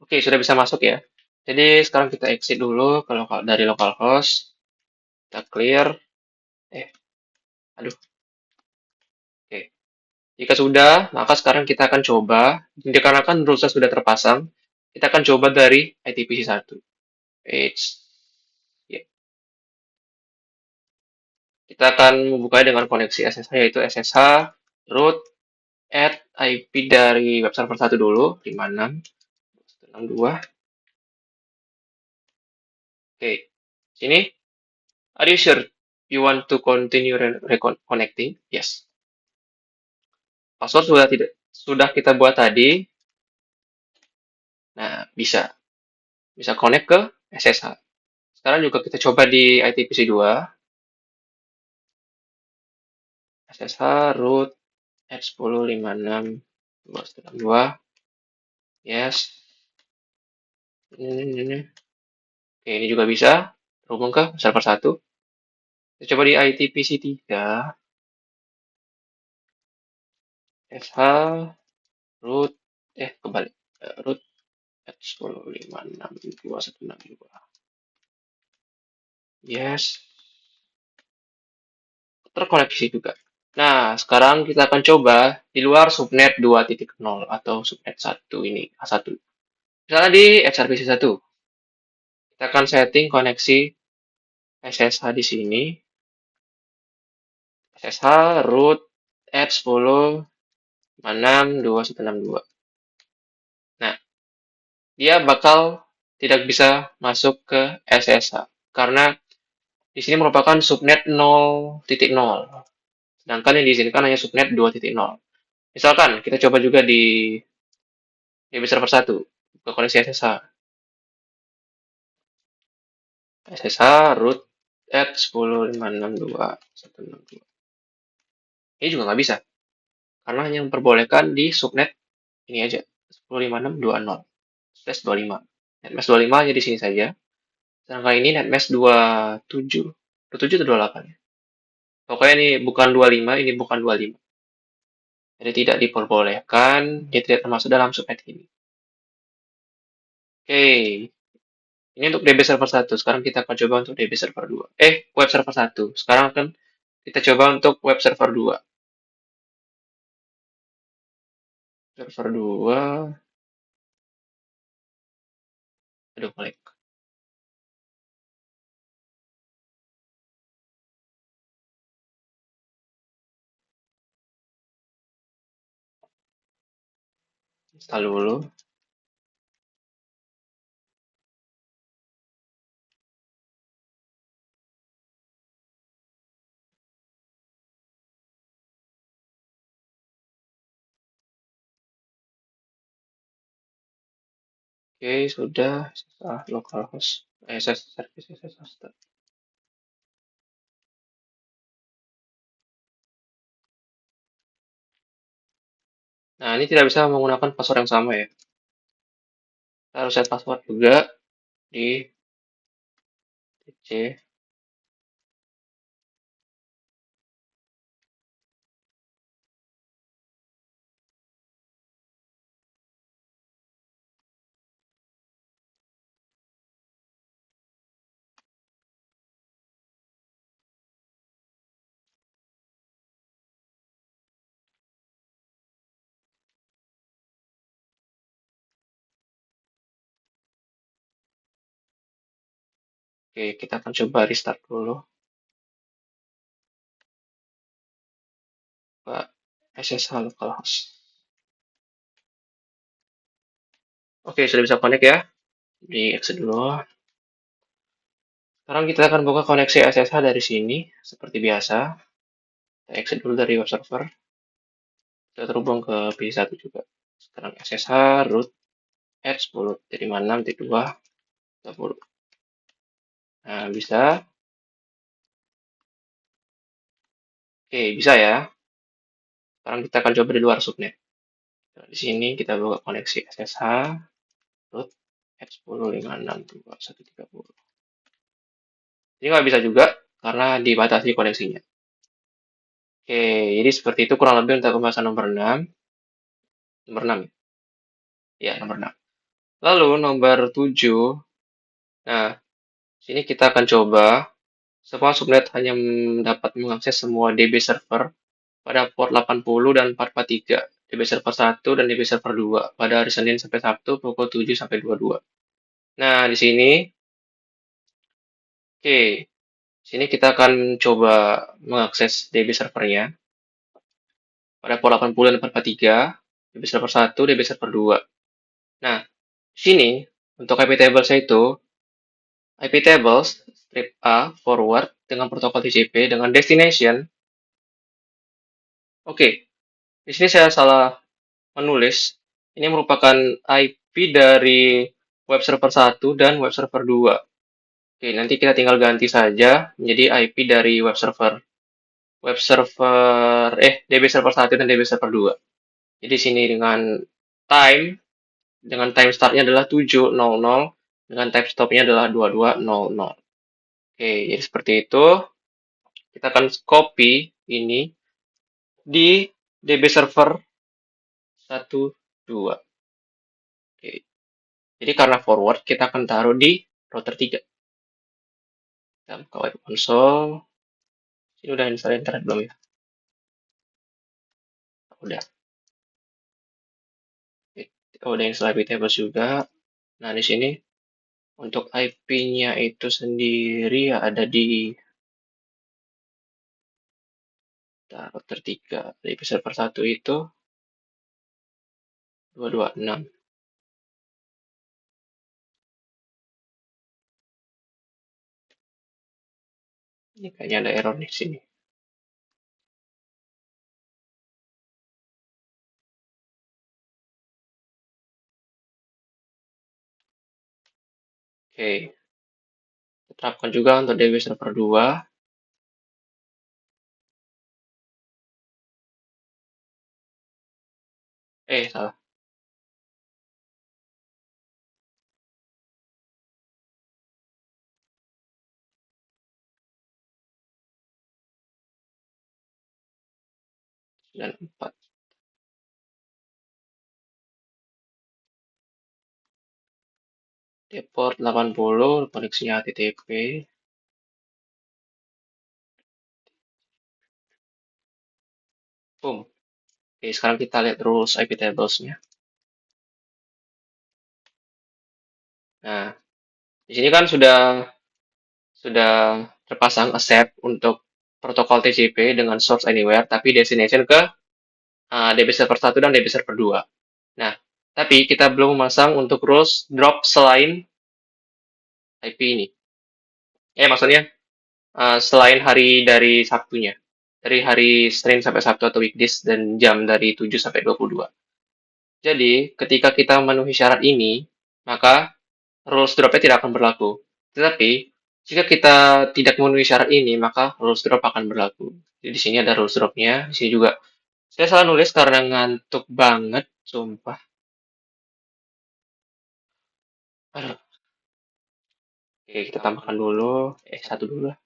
Oke, sudah bisa masuk ya. Jadi sekarang kita exit dulu dari localhost. Kita clear. Aduh. Oke. Jika sudah, maka sekarang kita akan coba. Dikarenakan rules sudah terpasang, kita akan coba dari ITPC 1. Ya. Kita akan membuka dengan koneksi SSH, yaitu SSH root add IP dari web server 1 dulu, 56.162. Oke, sini. Are you sure you want to continue reconnecting? Yes. Password sudah kita buat tadi. Nah, bisa connect ke SSH. Sekarang juga kita coba di ITPC2. SSH root 10.56.2.2. Yes. Ini. Oke, ini juga bisa terhubung ke server 1. Kita coba di ITPC3. SH root kembali. Root 10.56.2.1.2. Yes. Terkoneksi juga. Nah, sekarang kita akan coba di luar subnet 2.0 atau subnet 1 ini, A1. Misalnya di XRPC 1. Kita akan setting koneksi SSH di sini. SSH root 10.56.2.1.62. Nah, dia bakal tidak bisa masuk ke SSH karena di sini merupakan subnet 0.0. Sedangkan yang diizinkan hanya subnet 2.0. Misalkan kita coba juga di DB server 1 ke koneksi SSH. SSH root at 10.56.2.162. Ini juga nggak bisa, karena hanya memperbolehkan di subnet ini aja, 10.56.2.0/25. NetMesh 25 hanya di sini saja. Sedangkan ini NetMesh 27. 27 atau 28 ya? Pokoknya ini bukan 25, ini bukan 25. Jadi tidak diperbolehkan, dia tidak termasuk dalam subnet ini. Oke, ini untuk DB server 1. Sekarang kita akan coba untuk DB server 2. Web server 1. Sekarang akan kita coba untuk web server 2. Server 2. Aduh, mulai. Install dulu. Oke, sudah. Localhost. SS service SS host. Nah, ini tidak bisa menggunakan password yang sama ya. Kita harus set password juga di DC. Oke, kita akan coba restart dulu. Pak SSH localhost. Oke, sudah bisa connect ya. Di exit dulu. Sekarang kita akan buka koneksi SSH dari sini, seperti biasa. Kita exit dulu dari web server. Kita terhubung ke PC1 juga. Sekarang SSH root at 10.56.2.10. Nah, bisa. Oke, bisa ya. Sekarang kita akan coba di luar subnet. Nah, di sini kita buka koneksi SSH root at 10.56.2.1.30. Ini nggak bisa juga karena dibatasi koneksinya. Oke, jadi seperti itu kurang lebih untuk pembahasan nomor 6. Nomor 6 ya? Ya, nomor 6. Lalu nomor 7. Nah, sini kita akan coba semua subnet hanya dapat mengakses semua DB server pada port 80 dan 443. DB server 1 dan DB server 2 pada hari Senin sampai Sabtu pukul 7 sampai 22. Nah, di sini oke, sini kita akan coba mengakses DB servernya pada port 80 dan 443, DB server 1, DB server 2. Nah, di sini untuk IP tables itu IP tables strip A forward dengan protokol TCP dengan destination. Oke, di sini saya salah menulis. Ini merupakan IP dari web server 1 dan web server 2. Oke, nanti kita tinggal ganti saja menjadi IP dari DB server 1 dan DB server 2. Jadi sini dengan time startnya adalah 7.00, dengan time stopnya adalah 22.00. Oke, jadi seperti itu. Kita akan copy ini di DB server 1, 2. Oke, jadi karena forward, kita akan taruh di router 3. Kita buka web console. Ini udah install internet belum ya? Udah. Udah install IP tables juga. Nah, di sini untuk IP-nya itu sendiri ya ada di router 3. Di IP server 1 itu 226. Ini kayaknya ada error di sini. Oke. Terapkan juga untuk DB server 2. Salah. Dan 4. Di port 80, koneksinya HTTP. Boom. Oke, sekarang kita lihat rules IP tables-nya. Nah, di sini kan sudah terpasang accept untuk protokol TCP dengan source anywhere, tapi destination ke DB server 1 dan DB server 2. Nah, tapi kita belum memasang untuk rules drop selain IP ini. Maksudnya selain hari dari Sabtunya. Dari hari Senin sampai Sabtu atau weekdays dan jam dari 7 sampai 22. Jadi, ketika kita memenuhi syarat ini, maka rules drop-nya tidak akan berlaku. Tetapi, jika kita tidak memenuhi syarat ini, maka rules drop akan berlaku. Jadi, di sini ada rules drop-nya. Di sini juga saya salah nulis karena ngantuk banget, sumpah. Aduh. Oke, kita tambahkan dulu. Satu dulu lah.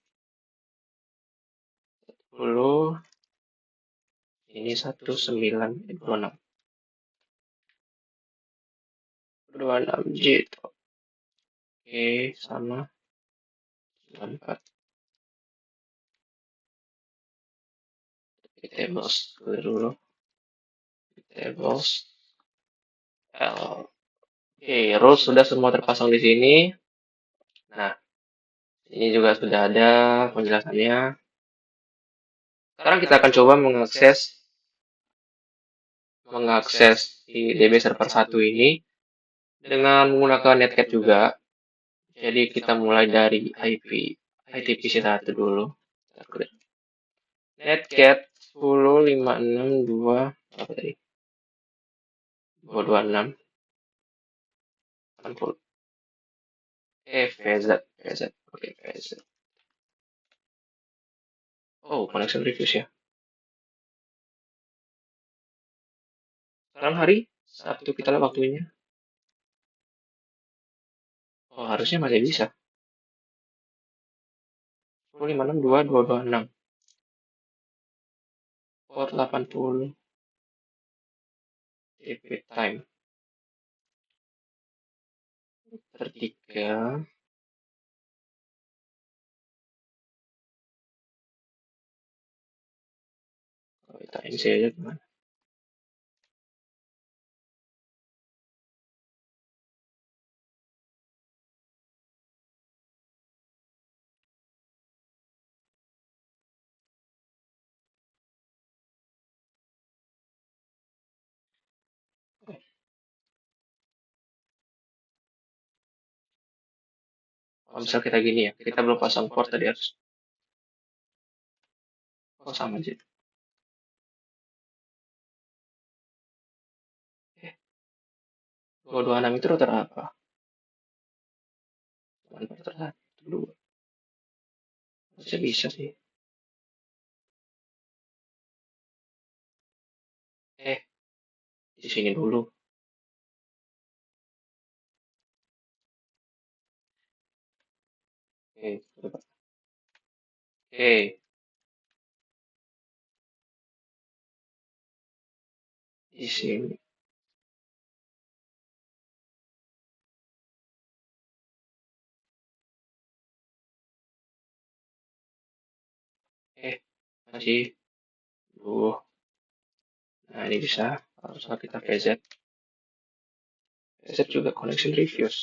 Dulu. Ini 1926. 26 J. Oke, sama 94. Tables dulu. Tables. L. Oke, rules sudah semua terpasang di sini. Nah, ini juga sudah ada penjelasannya. Sekarang kita akan coba mengakses di DB server 1 ini dengan menggunakan netcat juga. Jadi kita mulai dari IPv1 dulu. Netcat 10.562 apa tadi? 226 80. VZ. Oke, VZ. Oh, connection reviews ya. Sekarang hari Sabtu kita lihat waktunya. Oh, harusnya masih bisa. 10.562.226. Port 80. TP time. Tertiga. Kita ini aja gimana? Kalau misal kita gini ya, kita belum pasang port tadi harus. Oh, sama aja. Eh, 226 itu router apa? Cuman router 1, 2. Harusnya bisa sih. Eh, di sini dulu. Oke, coba. Oke, di sini. Eh, masih. Duh. Nah, ini bisa. Harusnya kita VZ. VZ juga connection reviews.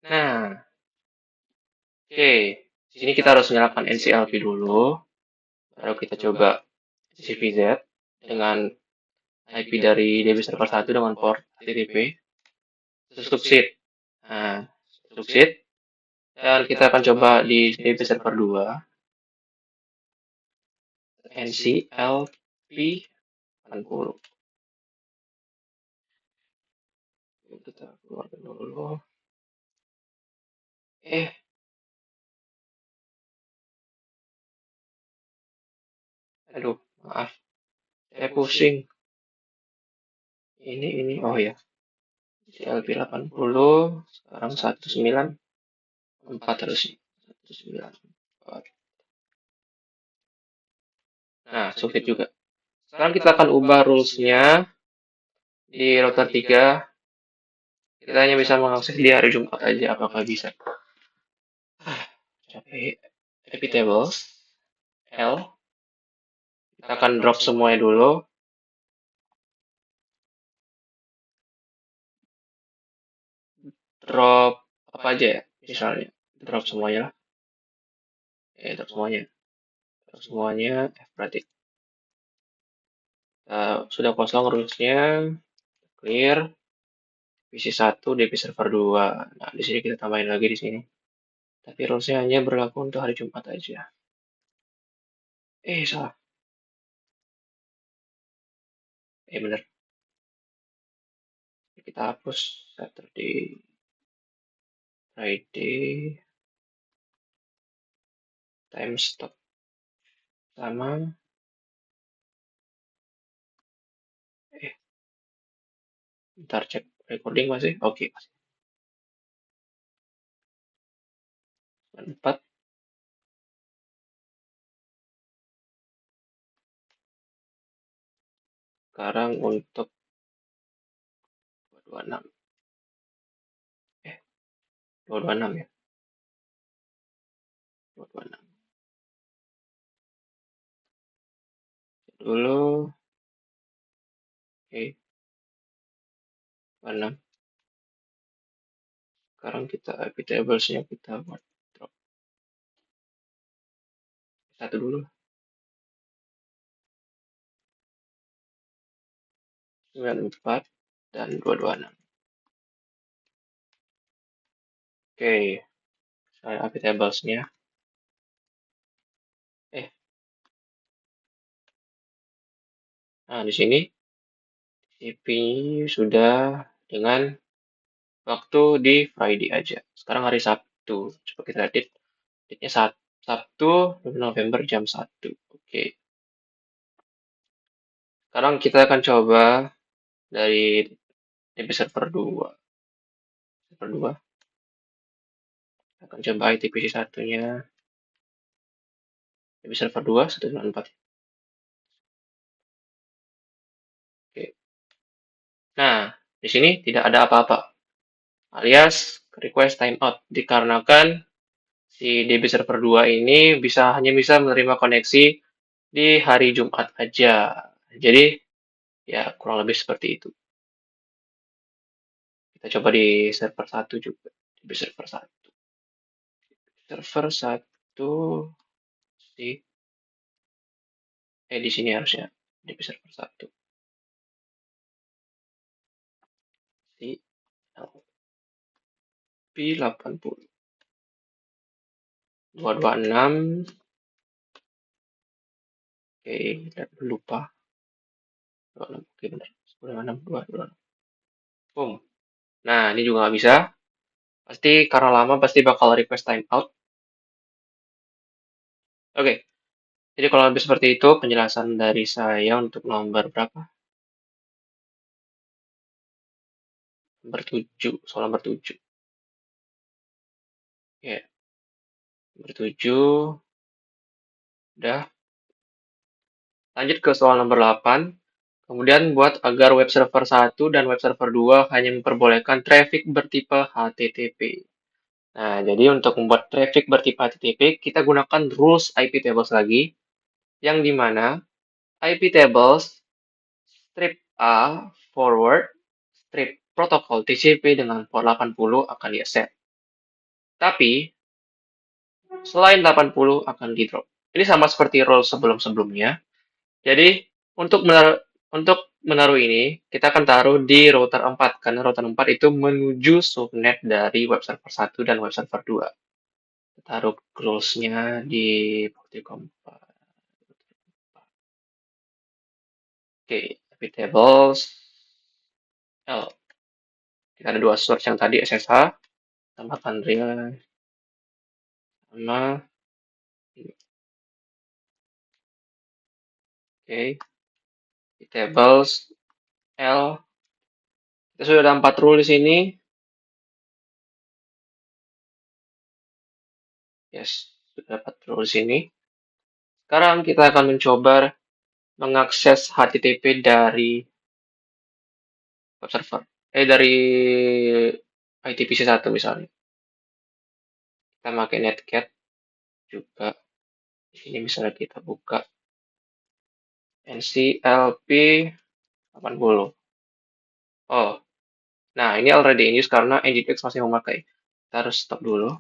Nah, oke. Di sini kita harus nyalakan NCLV dulu. Baru kita coba CVZ dengan IP dari DB server 1 dengan port HTTP. Terus succeed. Nah, succeed. Dan kita akan coba di DB server 2. NCLV 80. Kita keluarkan dulu. Eh, aduh, maaf. Saya pusing. Ini, oh ya. CLP 80, sekarang 194 harusnya. 194. Nah, sulit juga. Sekarang kita akan ubah rules-nya di router 3. Kita hanya bisa mengakses di hari Jumat aja, apakah bisa? Capek. IP tables. L. Kita akan drop semuanya dulu. Drop apa aja ya, misalnya. Drop semuanya lah. Drop semuanya. Drop semuanya. Berarti sudah kosong rules-nya. Clear. PC 1, DP server 2. Nah, di sini kita tambahin lagi di sini. Tapi rules-nya hanya berlaku untuk hari Jumat aja. Salah. Bener. Kita hapus Saturday, Friday, time stop sama ntar cek recording masih oke. 4. Sekarang untuk 226. 226 ya. 226 dulu. Oke. 26. Sekarang kita IP tables-nya kita buat drop satu dulu. 94 dan 226. Oke. Saya IP tables-nya. Nah, di sini IP sudah dengan waktu di Friday aja. Sekarang hari Sabtu. Coba kita edit. Date-nya Sabtu 2 November jam 1. Oke. Sekarang kita akan coba dari DB server 2. Server 2. Kita akan coba ITPC satunya. DB server 2 194. Oke. Nah, di sini tidak ada apa-apa. Alias request timeout dikarenakan si DB server 2 ini hanya bisa menerima koneksi di hari Jumat aja. Jadi ya kurang lebih seperti itu. Kita coba di server 1 juga. Di server 1. Server 1. itu si di sini harusnya DP server 1 si LP 80 226. Oke, dan lupa 26. Oke, benar. 96 226. Boom. Nah, ini juga nggak bisa. Pasti karena lama pasti bakal request timeout. Oke, jadi kalau lebih seperti itu penjelasan dari saya untuk nomor berapa? Nomor 7, soal nomor 7. Ya, nomor 7. Udah. Lanjut ke soal nomor 8. Kemudian buat agar web server 1 dan web server 2 hanya memperbolehkan traffic bertipe HTTP. Nah, jadi untuk membuat traffic bertipe HTTP, kita gunakan rules IP tables lagi, yang dimana IP tables strip A forward strip protokol TCP dengan port 80 akan di-accept. Tapi, selain 80 akan di-drop. Ini sama seperti rule sebelum-sebelumnya. Jadi, untuk menaruh ini, kita akan taruh di router 4, karena router 4 itu menuju subnet dari web server 1 dan web server 2. Taruh rules-nya di port 4. Oke, IP tables L. Kita ada dua source yang tadi SSH, tambahkan real sama ini. Oke, IP tables L. Kita sudah ada 4 rule di sini. Yes, sudah 4 rule di sini. Sekarang kita akan mencoba mengakses HTTP dari web server. Dari ITPC1 misalnya. Kita pakai netcat juga. Ini misalnya kita buka NCLP 80. Oh, nah ini already in use karena Nginx masih memakai. Kita harus stop dulu.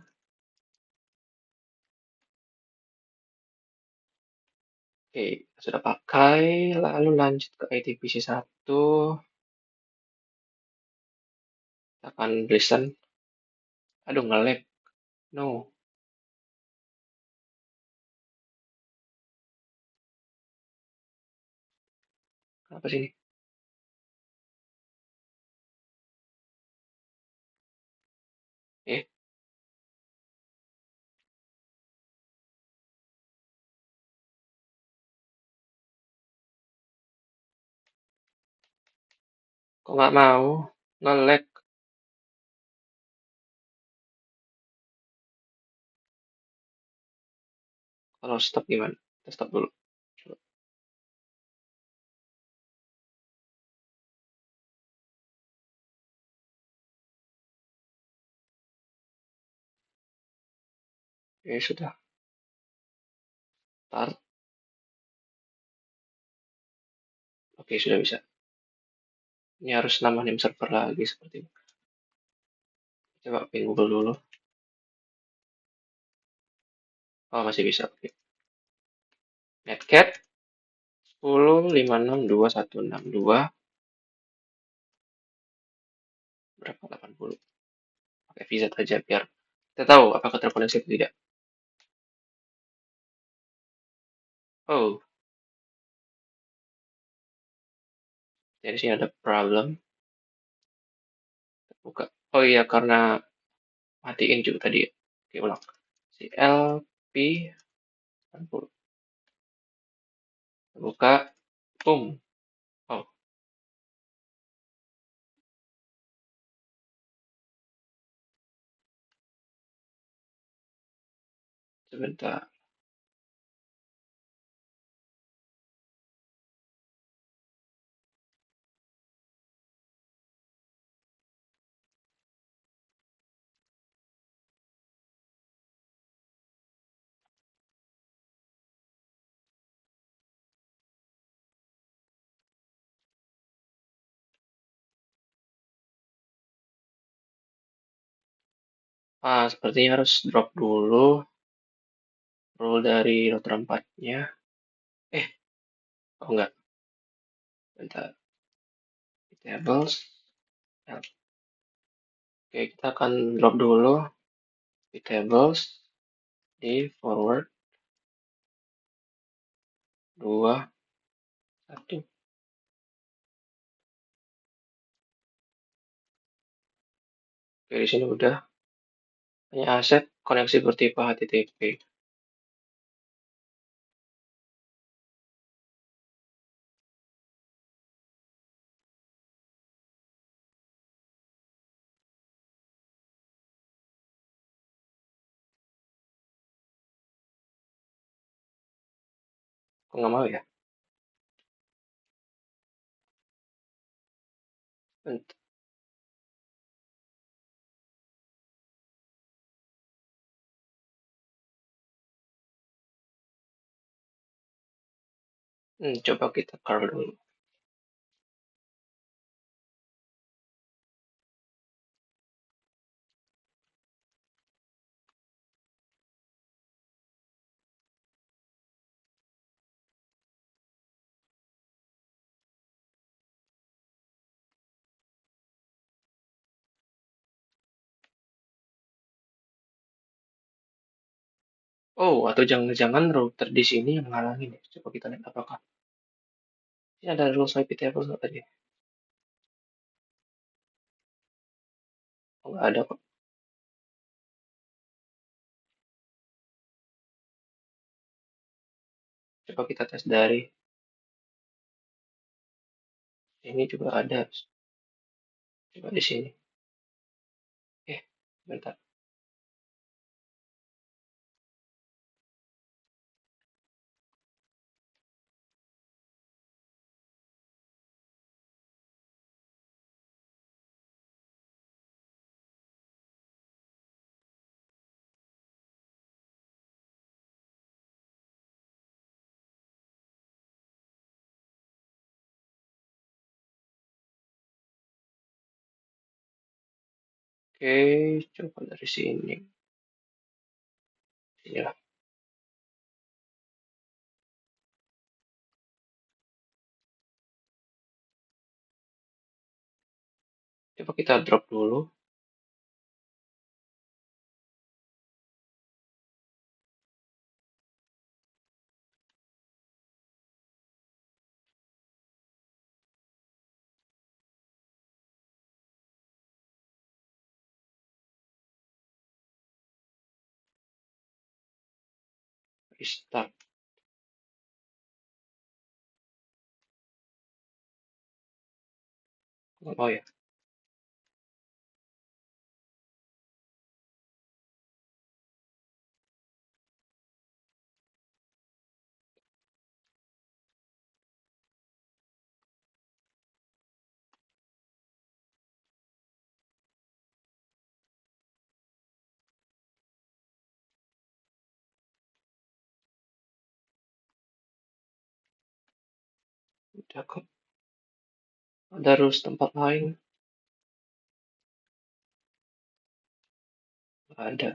Oke, sudah pakai. Lalu lanjut ke ITPC1. Kita akan listen. Aduh, nge-lag. No. Kenapa sih ini? Eh, kok nggak mau? Nge-lag. Kalau stop gimana? Kita stop dulu. Coba. Oke, sudah. Start. Oke, sudah bisa. Ini harus nama name server lagi seperti ini. Coba pin Google dulu. Oh, masih bisa. Oke. Netcat 10.56.2.1.6.2 berapa 80. Pakai VZ aja biar kita tahu apakah terkoneksi atau tidak. Oh, jadi sini ada problem. Buka. Oh iya, karena matiin juga tadi. Oke, ulang. CLP 80. Buka. Boom. Oh, sebentar. Sepertinya harus drop dulu. Rule dari router 4-nya. Eh, oh enggak. Bentar. Tables. Oke, kita akan drop dulu di tables di forward 2 1. Oke, di sini udah hanya aset koneksi bertipe HTTP. Kok nggak mau ya? Bentar. Coba kita curl dulu. Oh, atau jangan-jangan router di sini yang ngalangin ya. Coba kita lihat apakah. Ini ada rules IP tables nggak tadi? Oh, nggak ada kok. Coba kita tes dari ini juga ada. Coba di sini. Bentar. Oke, coba dari sini. Inilah. Coba kita drop dulu. Restart. Nggak mau ya? Udah kok. Ada rules tempat lain? Nggak ada.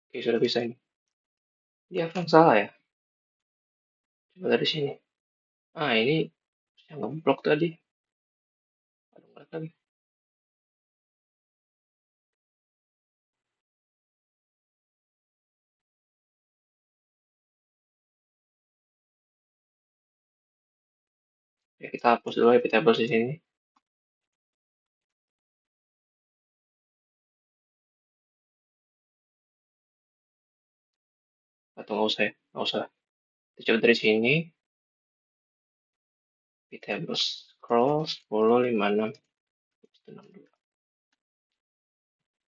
Oke, sudah bisa ini. Dia apa yang salah ya? Coba dari sini. Ah, ini yang ngeblok tadi. Aduh, nggak lagi. Ya, kita hapus dulu IP tables di sini. Atau nggak usah ya? Nggak usah. Kita coba dari sini, di table scroll 10, 56, 62.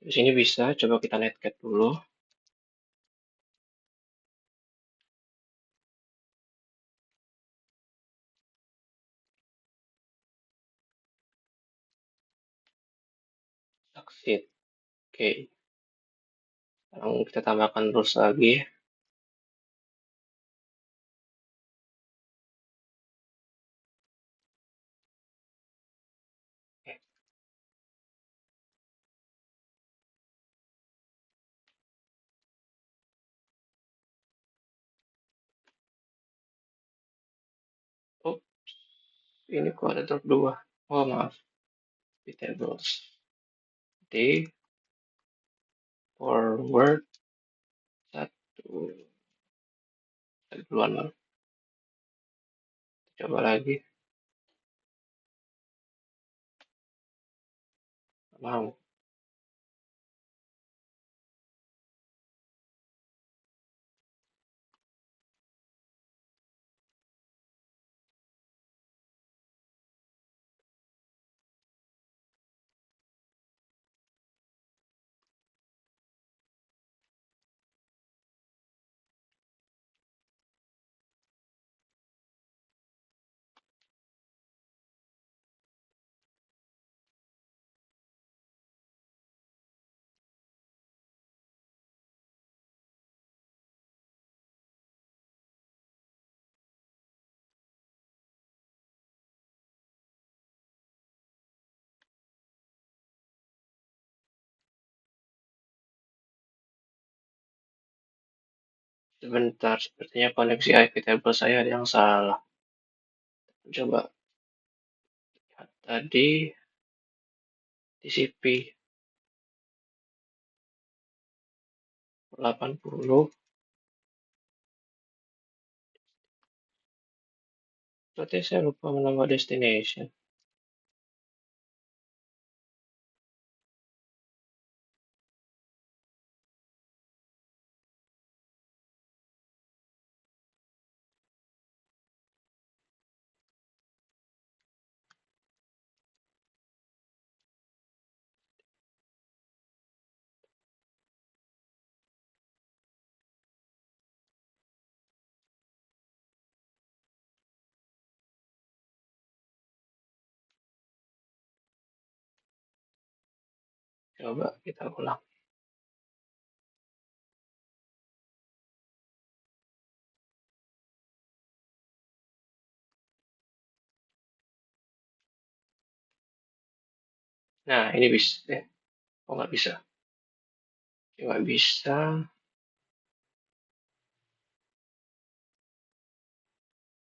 Di sini bisa, coba kita netcat dulu. Succeed. Oke, sekarang kita tambahkan rules lagi. Oh, ini kok ada drop 2. Oh, maaf. Di tables. Di forward 1. Duluan maaf. Coba lagi. Mau. Sebentar, sepertinya koneksi IP table saya ada yang salah. Coba lihat tadi TCP 80. Berarti saya lupa menambah destination. Coba kita ulang. Nah, ini bisa. Oh, nggak bisa. Coba bisa.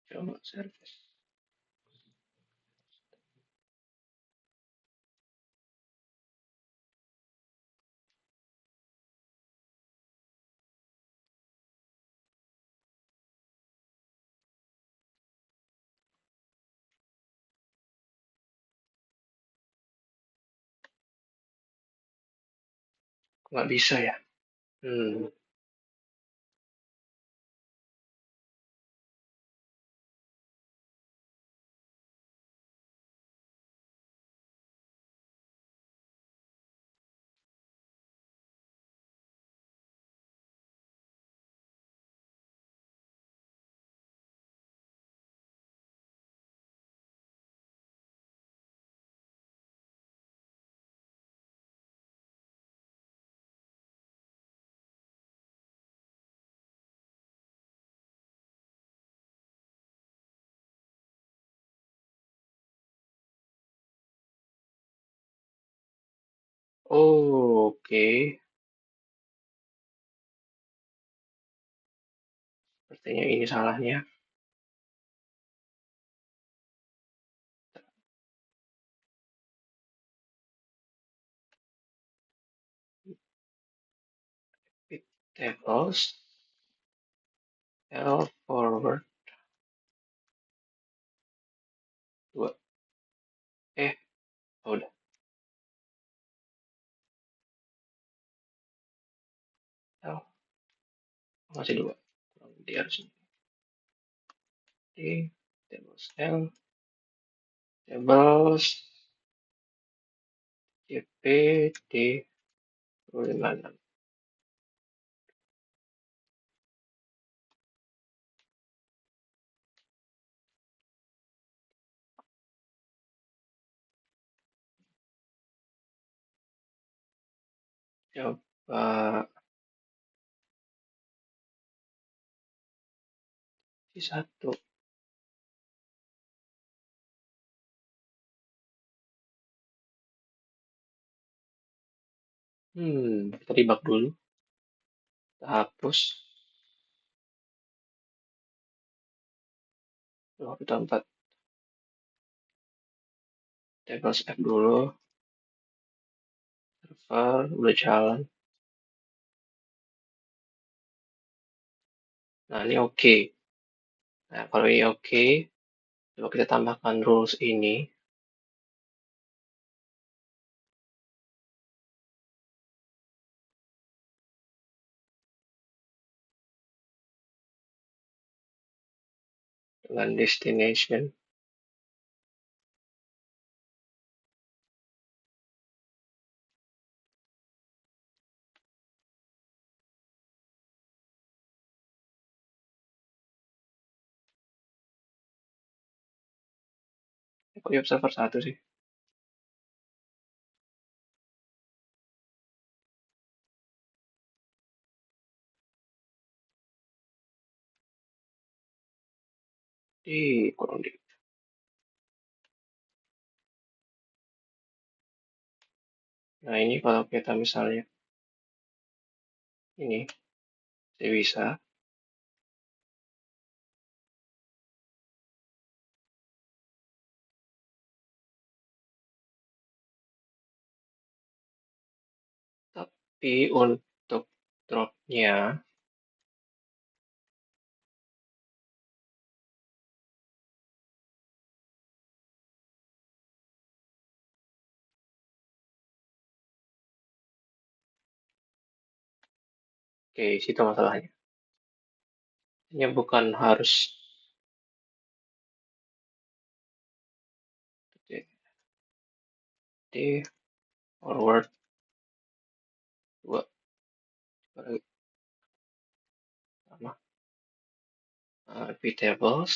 Coba service. Nggak bisa ya. Hmm, oh, oke. Sepertinya ini salahnya. Bit tables L forward 2. Oh, udah. L masih 2. Jadi harusnya di tables L, tables JP di 56. Coba di satu. Kita debug dulu. Kita hapus. Coba kita 4 tables F dulu. Server udah jalan. Nah, ini oke. Nah, kalau ini oke, coba kita tambahkan rules ini. Dengan destination. Kok di observer 1 sih? Kurang di. Nah, ini kalau kita misalnya ini, saya bisa. Tapi untuk dropnya, oke, situ masalahnya. Ini bukan harus di forward 2 sama tables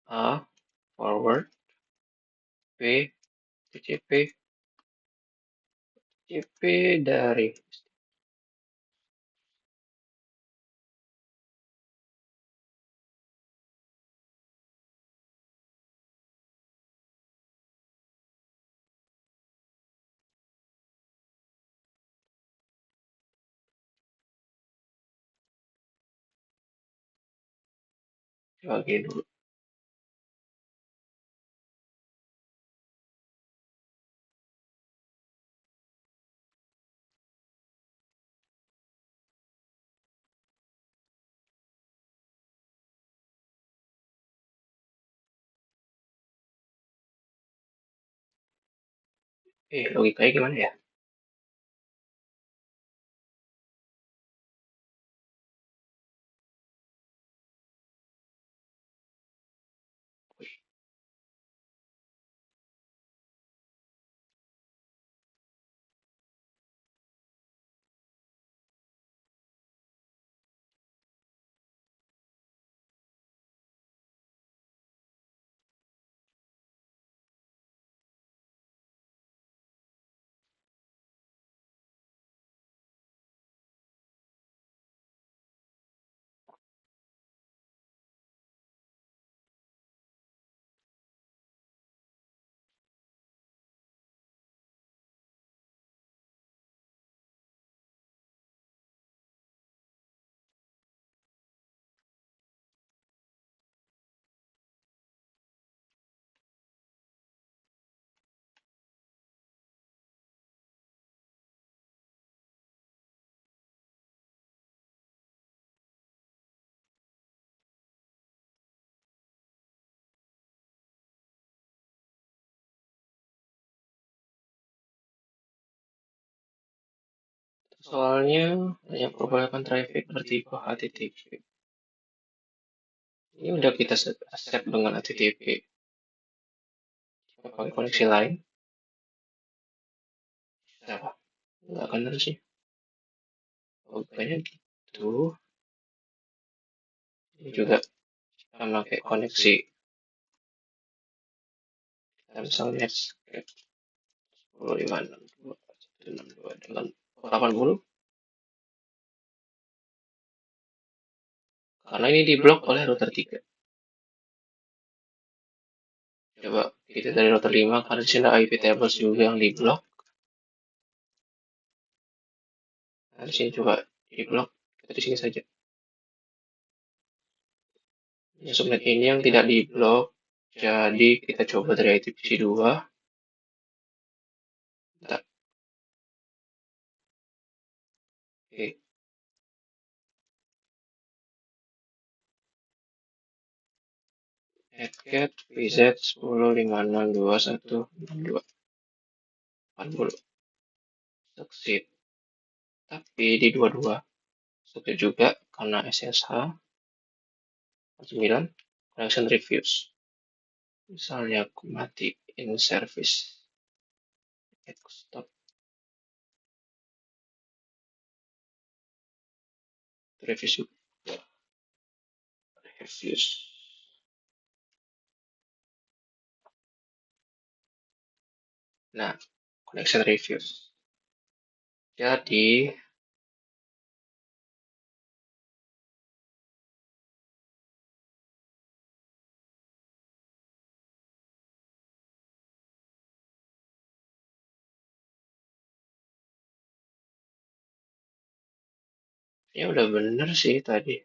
A forward B TCP dari lagi dulu. Logikanya gimana ya? Soalnya hanya memperbolehkan traffic bertipe HTTP. Ini udah kita accept dengan HTTP. Kita pakai koneksi lain. Siapa? Nggak akan terus sih. Oh, bukannya gitu. Ini juga kita pakai koneksi. Kita misalnya Netscape 10.56.2.162 dengan 80. Karena ini diblok oleh router 3. Coba kita dari router 5 karena di sini ada IP tables juga yang diblok. Nah, di sini coba diblok. Kita di sini saja. Ya, subnet ini yang tidak diblok. Jadi kita coba dari IPv6 2. Bentar. Oke. Netcat VZ 10.56.2.1.62 succeed. Tapi di 22 succeed juga karena SSH 9 connection refuse. Misalnya aku mati in service. Aku stop. Refuse juga. Refuse. Nah, connection refuse. Jadi ya udah bener sih tadi.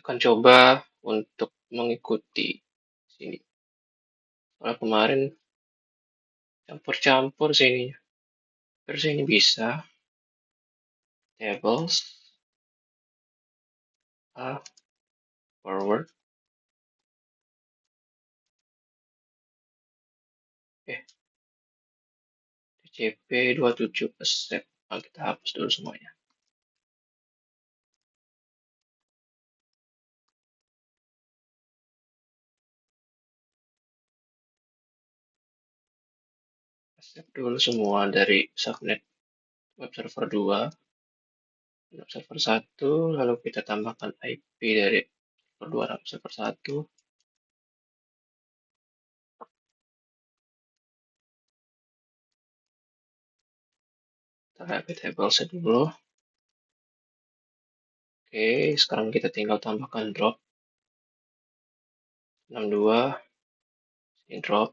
akan coba untuk mengikuti sini. Kalau kemarin campur-campur sini, terus ini bisa tables forward. CP 27 accept. Nah, kita hapus dulu semuanya. Accept dulu semua dari subnet web server 2, web server 1, lalu kita tambahkan IP dari server 2 dan server 1. Kita IP tables dulu. Oke, sekarang kita tinggal tambahkan drop 62, ini drop.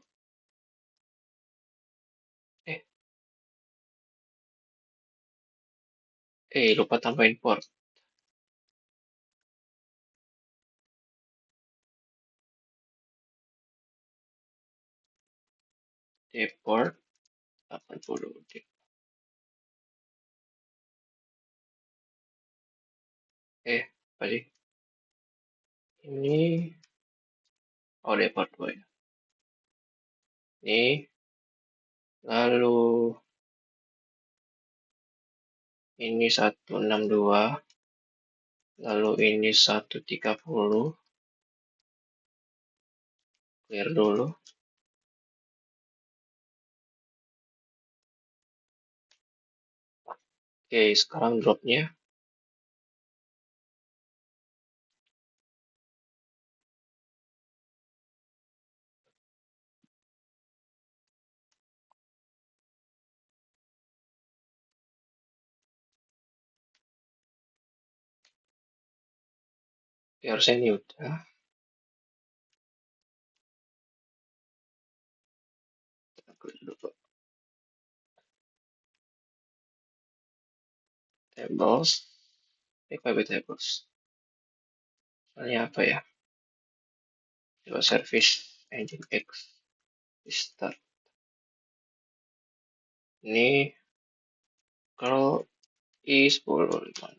Lupa tambahin port. Port 80. Apa sih? Ini deport 2 ya. Ini lalu ini 162, lalu ini 130. Clear dulu. Oke, sekarang dropnya. Harusnya ini udah. Tables. PKB tables. Soalnya apa ya? Coba service engine X. Start. Ini kalau i10 gimana?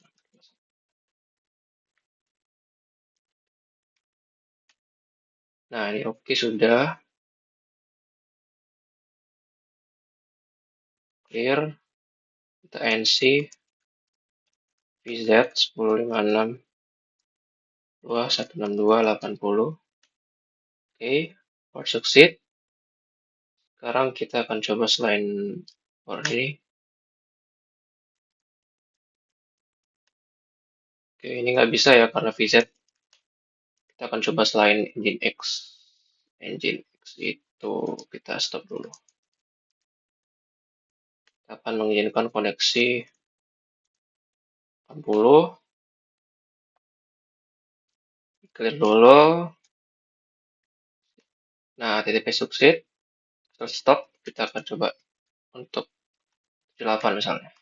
Nah, ini oke sudah. Clear. Kita NC VZ 1056 2162 80. Oke, for succeed. Sekarang kita akan coba selain for ini. Oke, ini nggak bisa ya karena VZ. Kita akan coba selain engine X. Engine X itu kita stop dulu. Kita akan mengizinkan koneksi 60. Clear dulu. Nah, TTP succeed. Terus stop. Kita akan coba untuk 8 misalnya.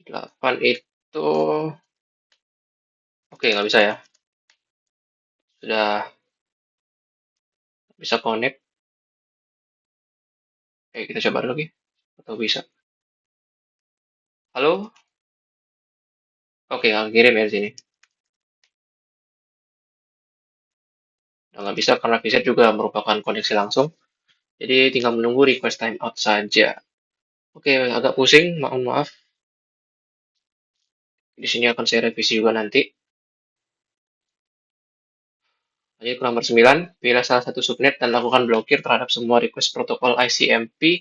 8 itu oke, nggak bisa ya. Sudah bisa connect. Kita coba lagi. Atau bisa. Halo? Oke, kirim ya di sini. Nggak bisa karena VZ juga merupakan koneksi langsung. Jadi tinggal menunggu request timeout saja. Oke, agak pusing, maaf. Di sini akan saya revisi juga nanti. Lanjut ke nomor 9, pilih salah satu subnet dan lakukan blokir terhadap semua request protokol ICMP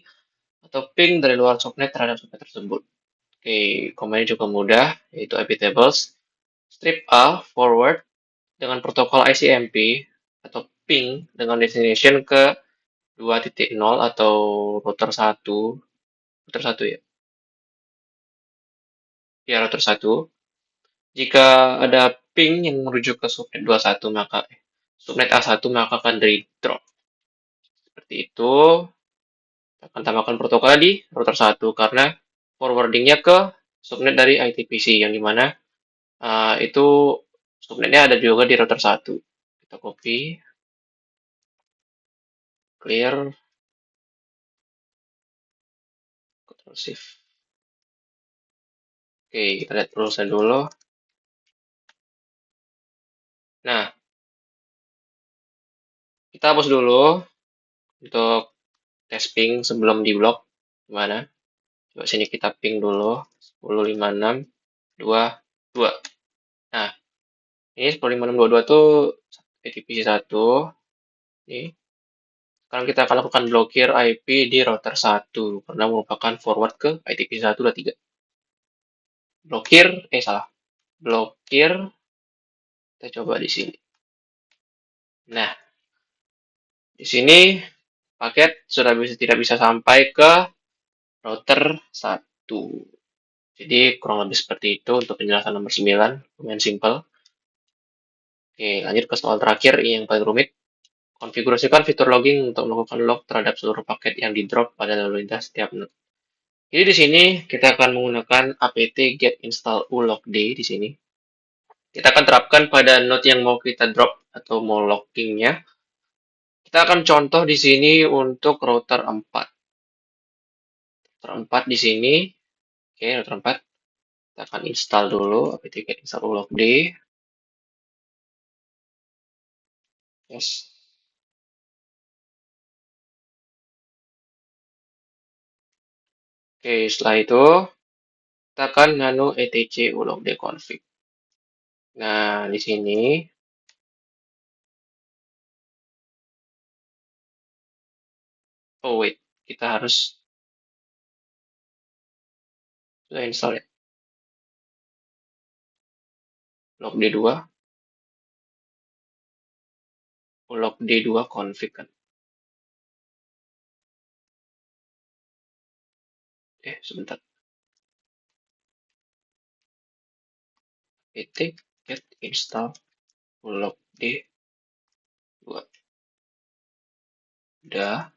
atau ping dari luar subnet terhadap subnet tersebut. Oke, komennya cukup mudah, yaitu IP tables. Strip A forward dengan protokol ICMP atau ping dengan destination ke 2.0 atau router 1 ya. Ya, router 1. Jika ada ping yang merujuk ke subnet 21 maka subnet A1 maka akan drop. Seperti itu. Kita akan tambahkan protokol di router 1 karena forwardingnya ke subnet dari ITPC yang dimana itu Subnetnya ada juga di router satu. Kita copy, clear, Ctrl Shift. Oke, kita lihat rulesnya dulu. Nah, kita hapus dulu untuk tes ping sebelum di blok. Gimana? Coba sini kita ping dulu. 10.56.2.2. Nah, ini 10.56.2.2 tuh IPv 1. Ini. Sekarang kita akan lakukan blokir IP di router 1 karena merupakan forward ke IPv 1.3. Blokir, salah. Blokir, kita coba di sini. Nah, di sini paket sudah tidak bisa sampai ke router 1. Jadi kurang lebih seperti itu untuk penjelasan nomor 9, lumayan simple. Oke, lanjut ke soal terakhir, ini yang paling rumit. Konfigurasikan fitur logging untuk melakukan log terhadap seluruh paket yang di-drop pada lalu lintas setiap node. Jadi di sini kita akan menggunakan apt get install ulogd di sini. Kita akan terapkan pada node yang mau kita drop atau mau loggingnya. Kita akan contoh di sini untuk router 4. Router 4 di sini. Oke, router 4. Kita akan install dulu apt get install ulogd. Yes. Oke, setelah itu kita akan nano etc ulogd config. Nah, di sini wait, kita harus sudah install ya. Ulogd 2, ulogd2 config kan. Sebentar. apt get install ulogd2. Udah.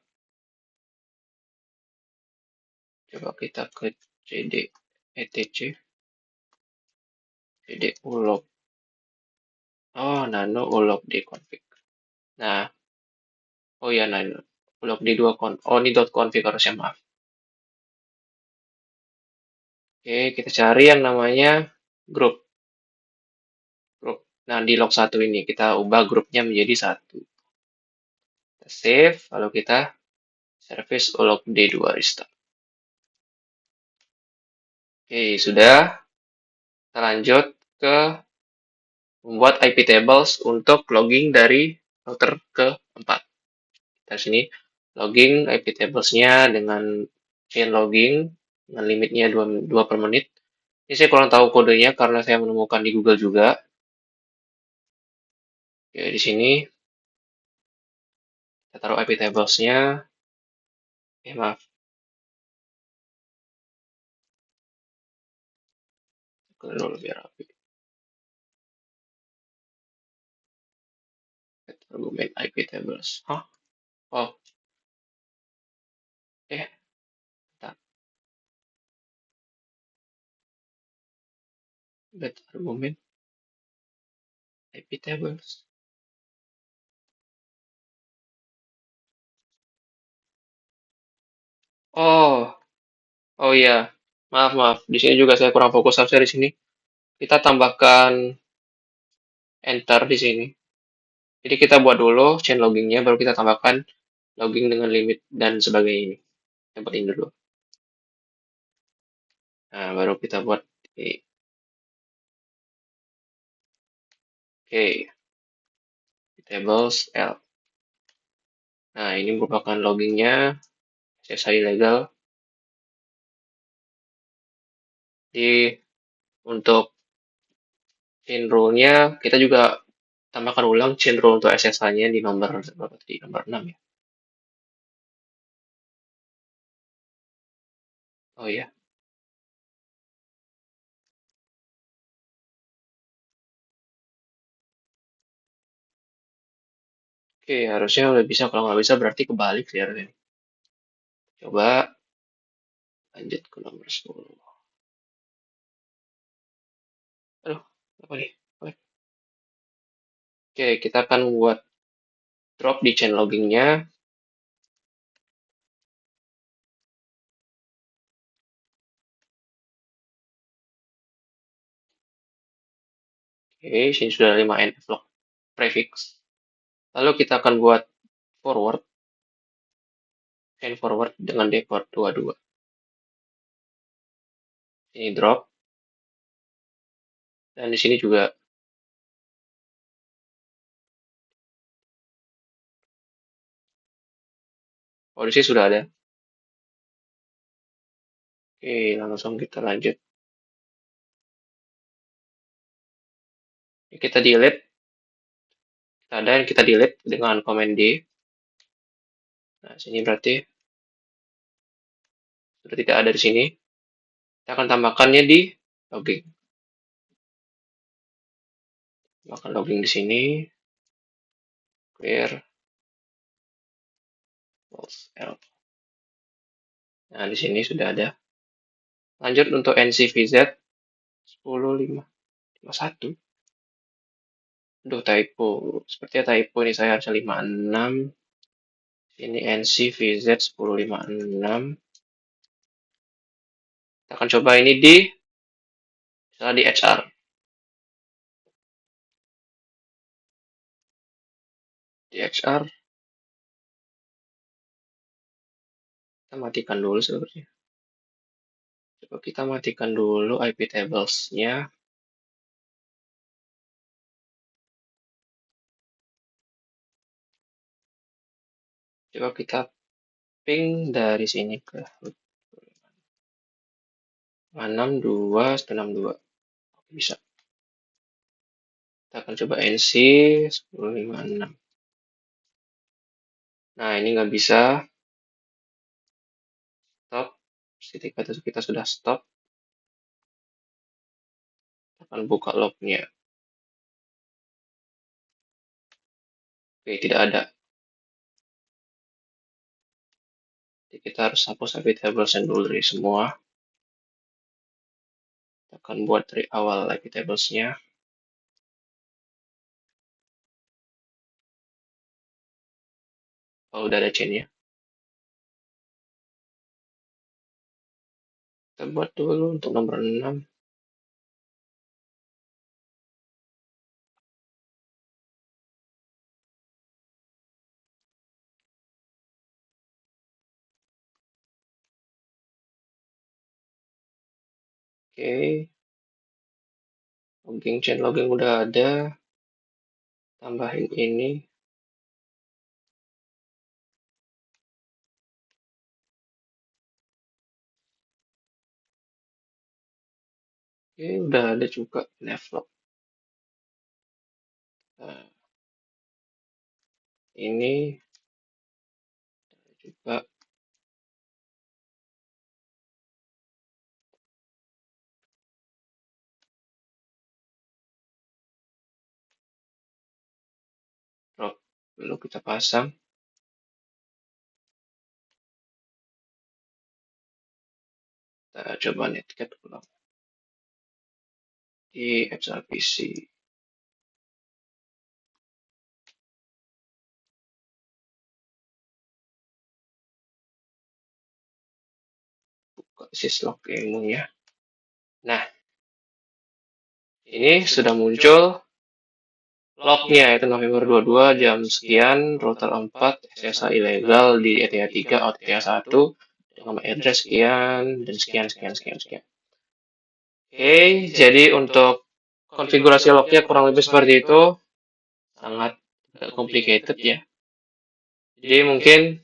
Coba kita ke cd etc cd ulog. Oh, nano ulogd config. Nah, oh ya nano ulogd2 oh ini .config harusnya, maaf. Oke, kita cari yang namanya grup. Nah, di log 1 ini kita ubah grupnya menjadi 1. Kita save, lalu kita service ulogd2 restart. Oke, sudah. Kita lanjut ke membuat IP tables untuk logging dari router ke-4. Kita sini logging IP tablesnya dengan chain logging dengan limitnya 2 per menit. Ini saya kurang tahu kodenya karena saya menemukan di Google juga. Oke, di sini kita taruh IP tablesnya. Maaf. Dulu biar rapi. Argumen IP tables. Hah? Oh. Bentar. Get argumen IP tables. Oh. Oh iya. Maaf. Di sini juga saya kurang fokus harusnya di sini. Kita tambahkan enter di sini. Jadi kita buat dulu chain loggingnya, baru kita tambahkan logging dengan limit dan sebagainya ini. Tempat ini dulu. Nah, baru kita buat di tables L. Nah, ini merupakan loggingnya SSID legal. Di untuk chain rule-nya kita juga tambahkan ulang chain rule untuk SSH-nya di nomor berapa tadi? Nomor 6 ya. Oh iya. Oke, harusnya udah bisa. Kalau nggak bisa berarti kebalik sih harusnya. Coba lanjut ke nomor 10. Aduh, apa nih? Oke, kita akan buat drop di chain loggingnya. Oke, sini sudah 5 NF log prefix. Lalu kita akan buat forward, chain forward dengan deport 22. Ini drop. Dan di sini juga di sini sudah ada. Oke, langsung kita lanjut. Kita delete. Kita delete dengan Command D. Nah, sini berarti sudah tidak ada di sini. Kita akan tambahkannya di logging. Tambahkan logging di sini. Clear. Nah, di sini sudah ada. Lanjut untuk NCVZ 10551. Aduh, typo. Sepertinya typo ini saya harusnya 56. Ini NCVZ 1056. Kita akan coba ini misalnya di HR. Di HR. Kita matikan dulu sebenarnya. Coba kita matikan dulu IP tables-nya. Coba kita ping dari sini ke 62 bisa. Kita akan coba NC 1056. Nah, ini nggak bisa. Stop. Ketika kita sudah stop, kita akan buka lognya. Oke, tidak ada. Jadi kita harus hapus IP tables dulu dari semua. Kita akan buat dari awal IP tables-nya. Kalau udah ada chain-nya. Kita buat dulu untuk nomor 6. Oke. Logging, chain logging udah ada. Tambahin ini. Oke, udah ada juga neflog. Nah, ini juga drop. Lalu kita pasang. Kita coba netcat ulang di XRPC. Buka syslog ilmunya. Nah, ini sudah muncul lognya, itu November 22 jam sekian, router 4, SSH ilegal di ETH 3, OTTH 1, dengan address sekian, dan sekian. Oke, jadi untuk konfigurasi lognya kurang lebih seperti itu. Sangat complicated ya. Jadi mungkin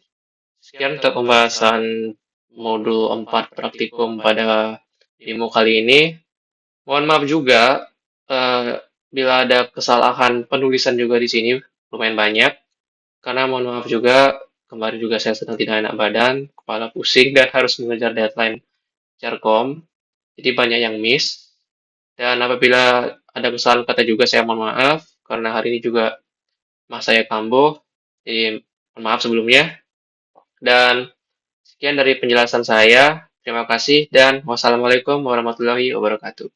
sekian untuk pembahasan modul 4 praktikum pada demo kali ini. Mohon maaf juga bila ada kesalahan penulisan juga di sini lumayan banyak. Karena mohon maaf juga kemarin juga saya sedang tidak enak badan, kepala pusing dan harus mengejar deadline Jarkom. Jadi banyak yang miss. Dan apabila ada kesalahan kata juga saya mohon maaf karena hari ini juga mas saya kambuh. Jadi mohon maaf sebelumnya. Dan sekian dari penjelasan saya. Terima kasih dan wassalamualaikum warahmatullahi wabarakatuh.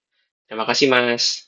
Terima kasih, Mas.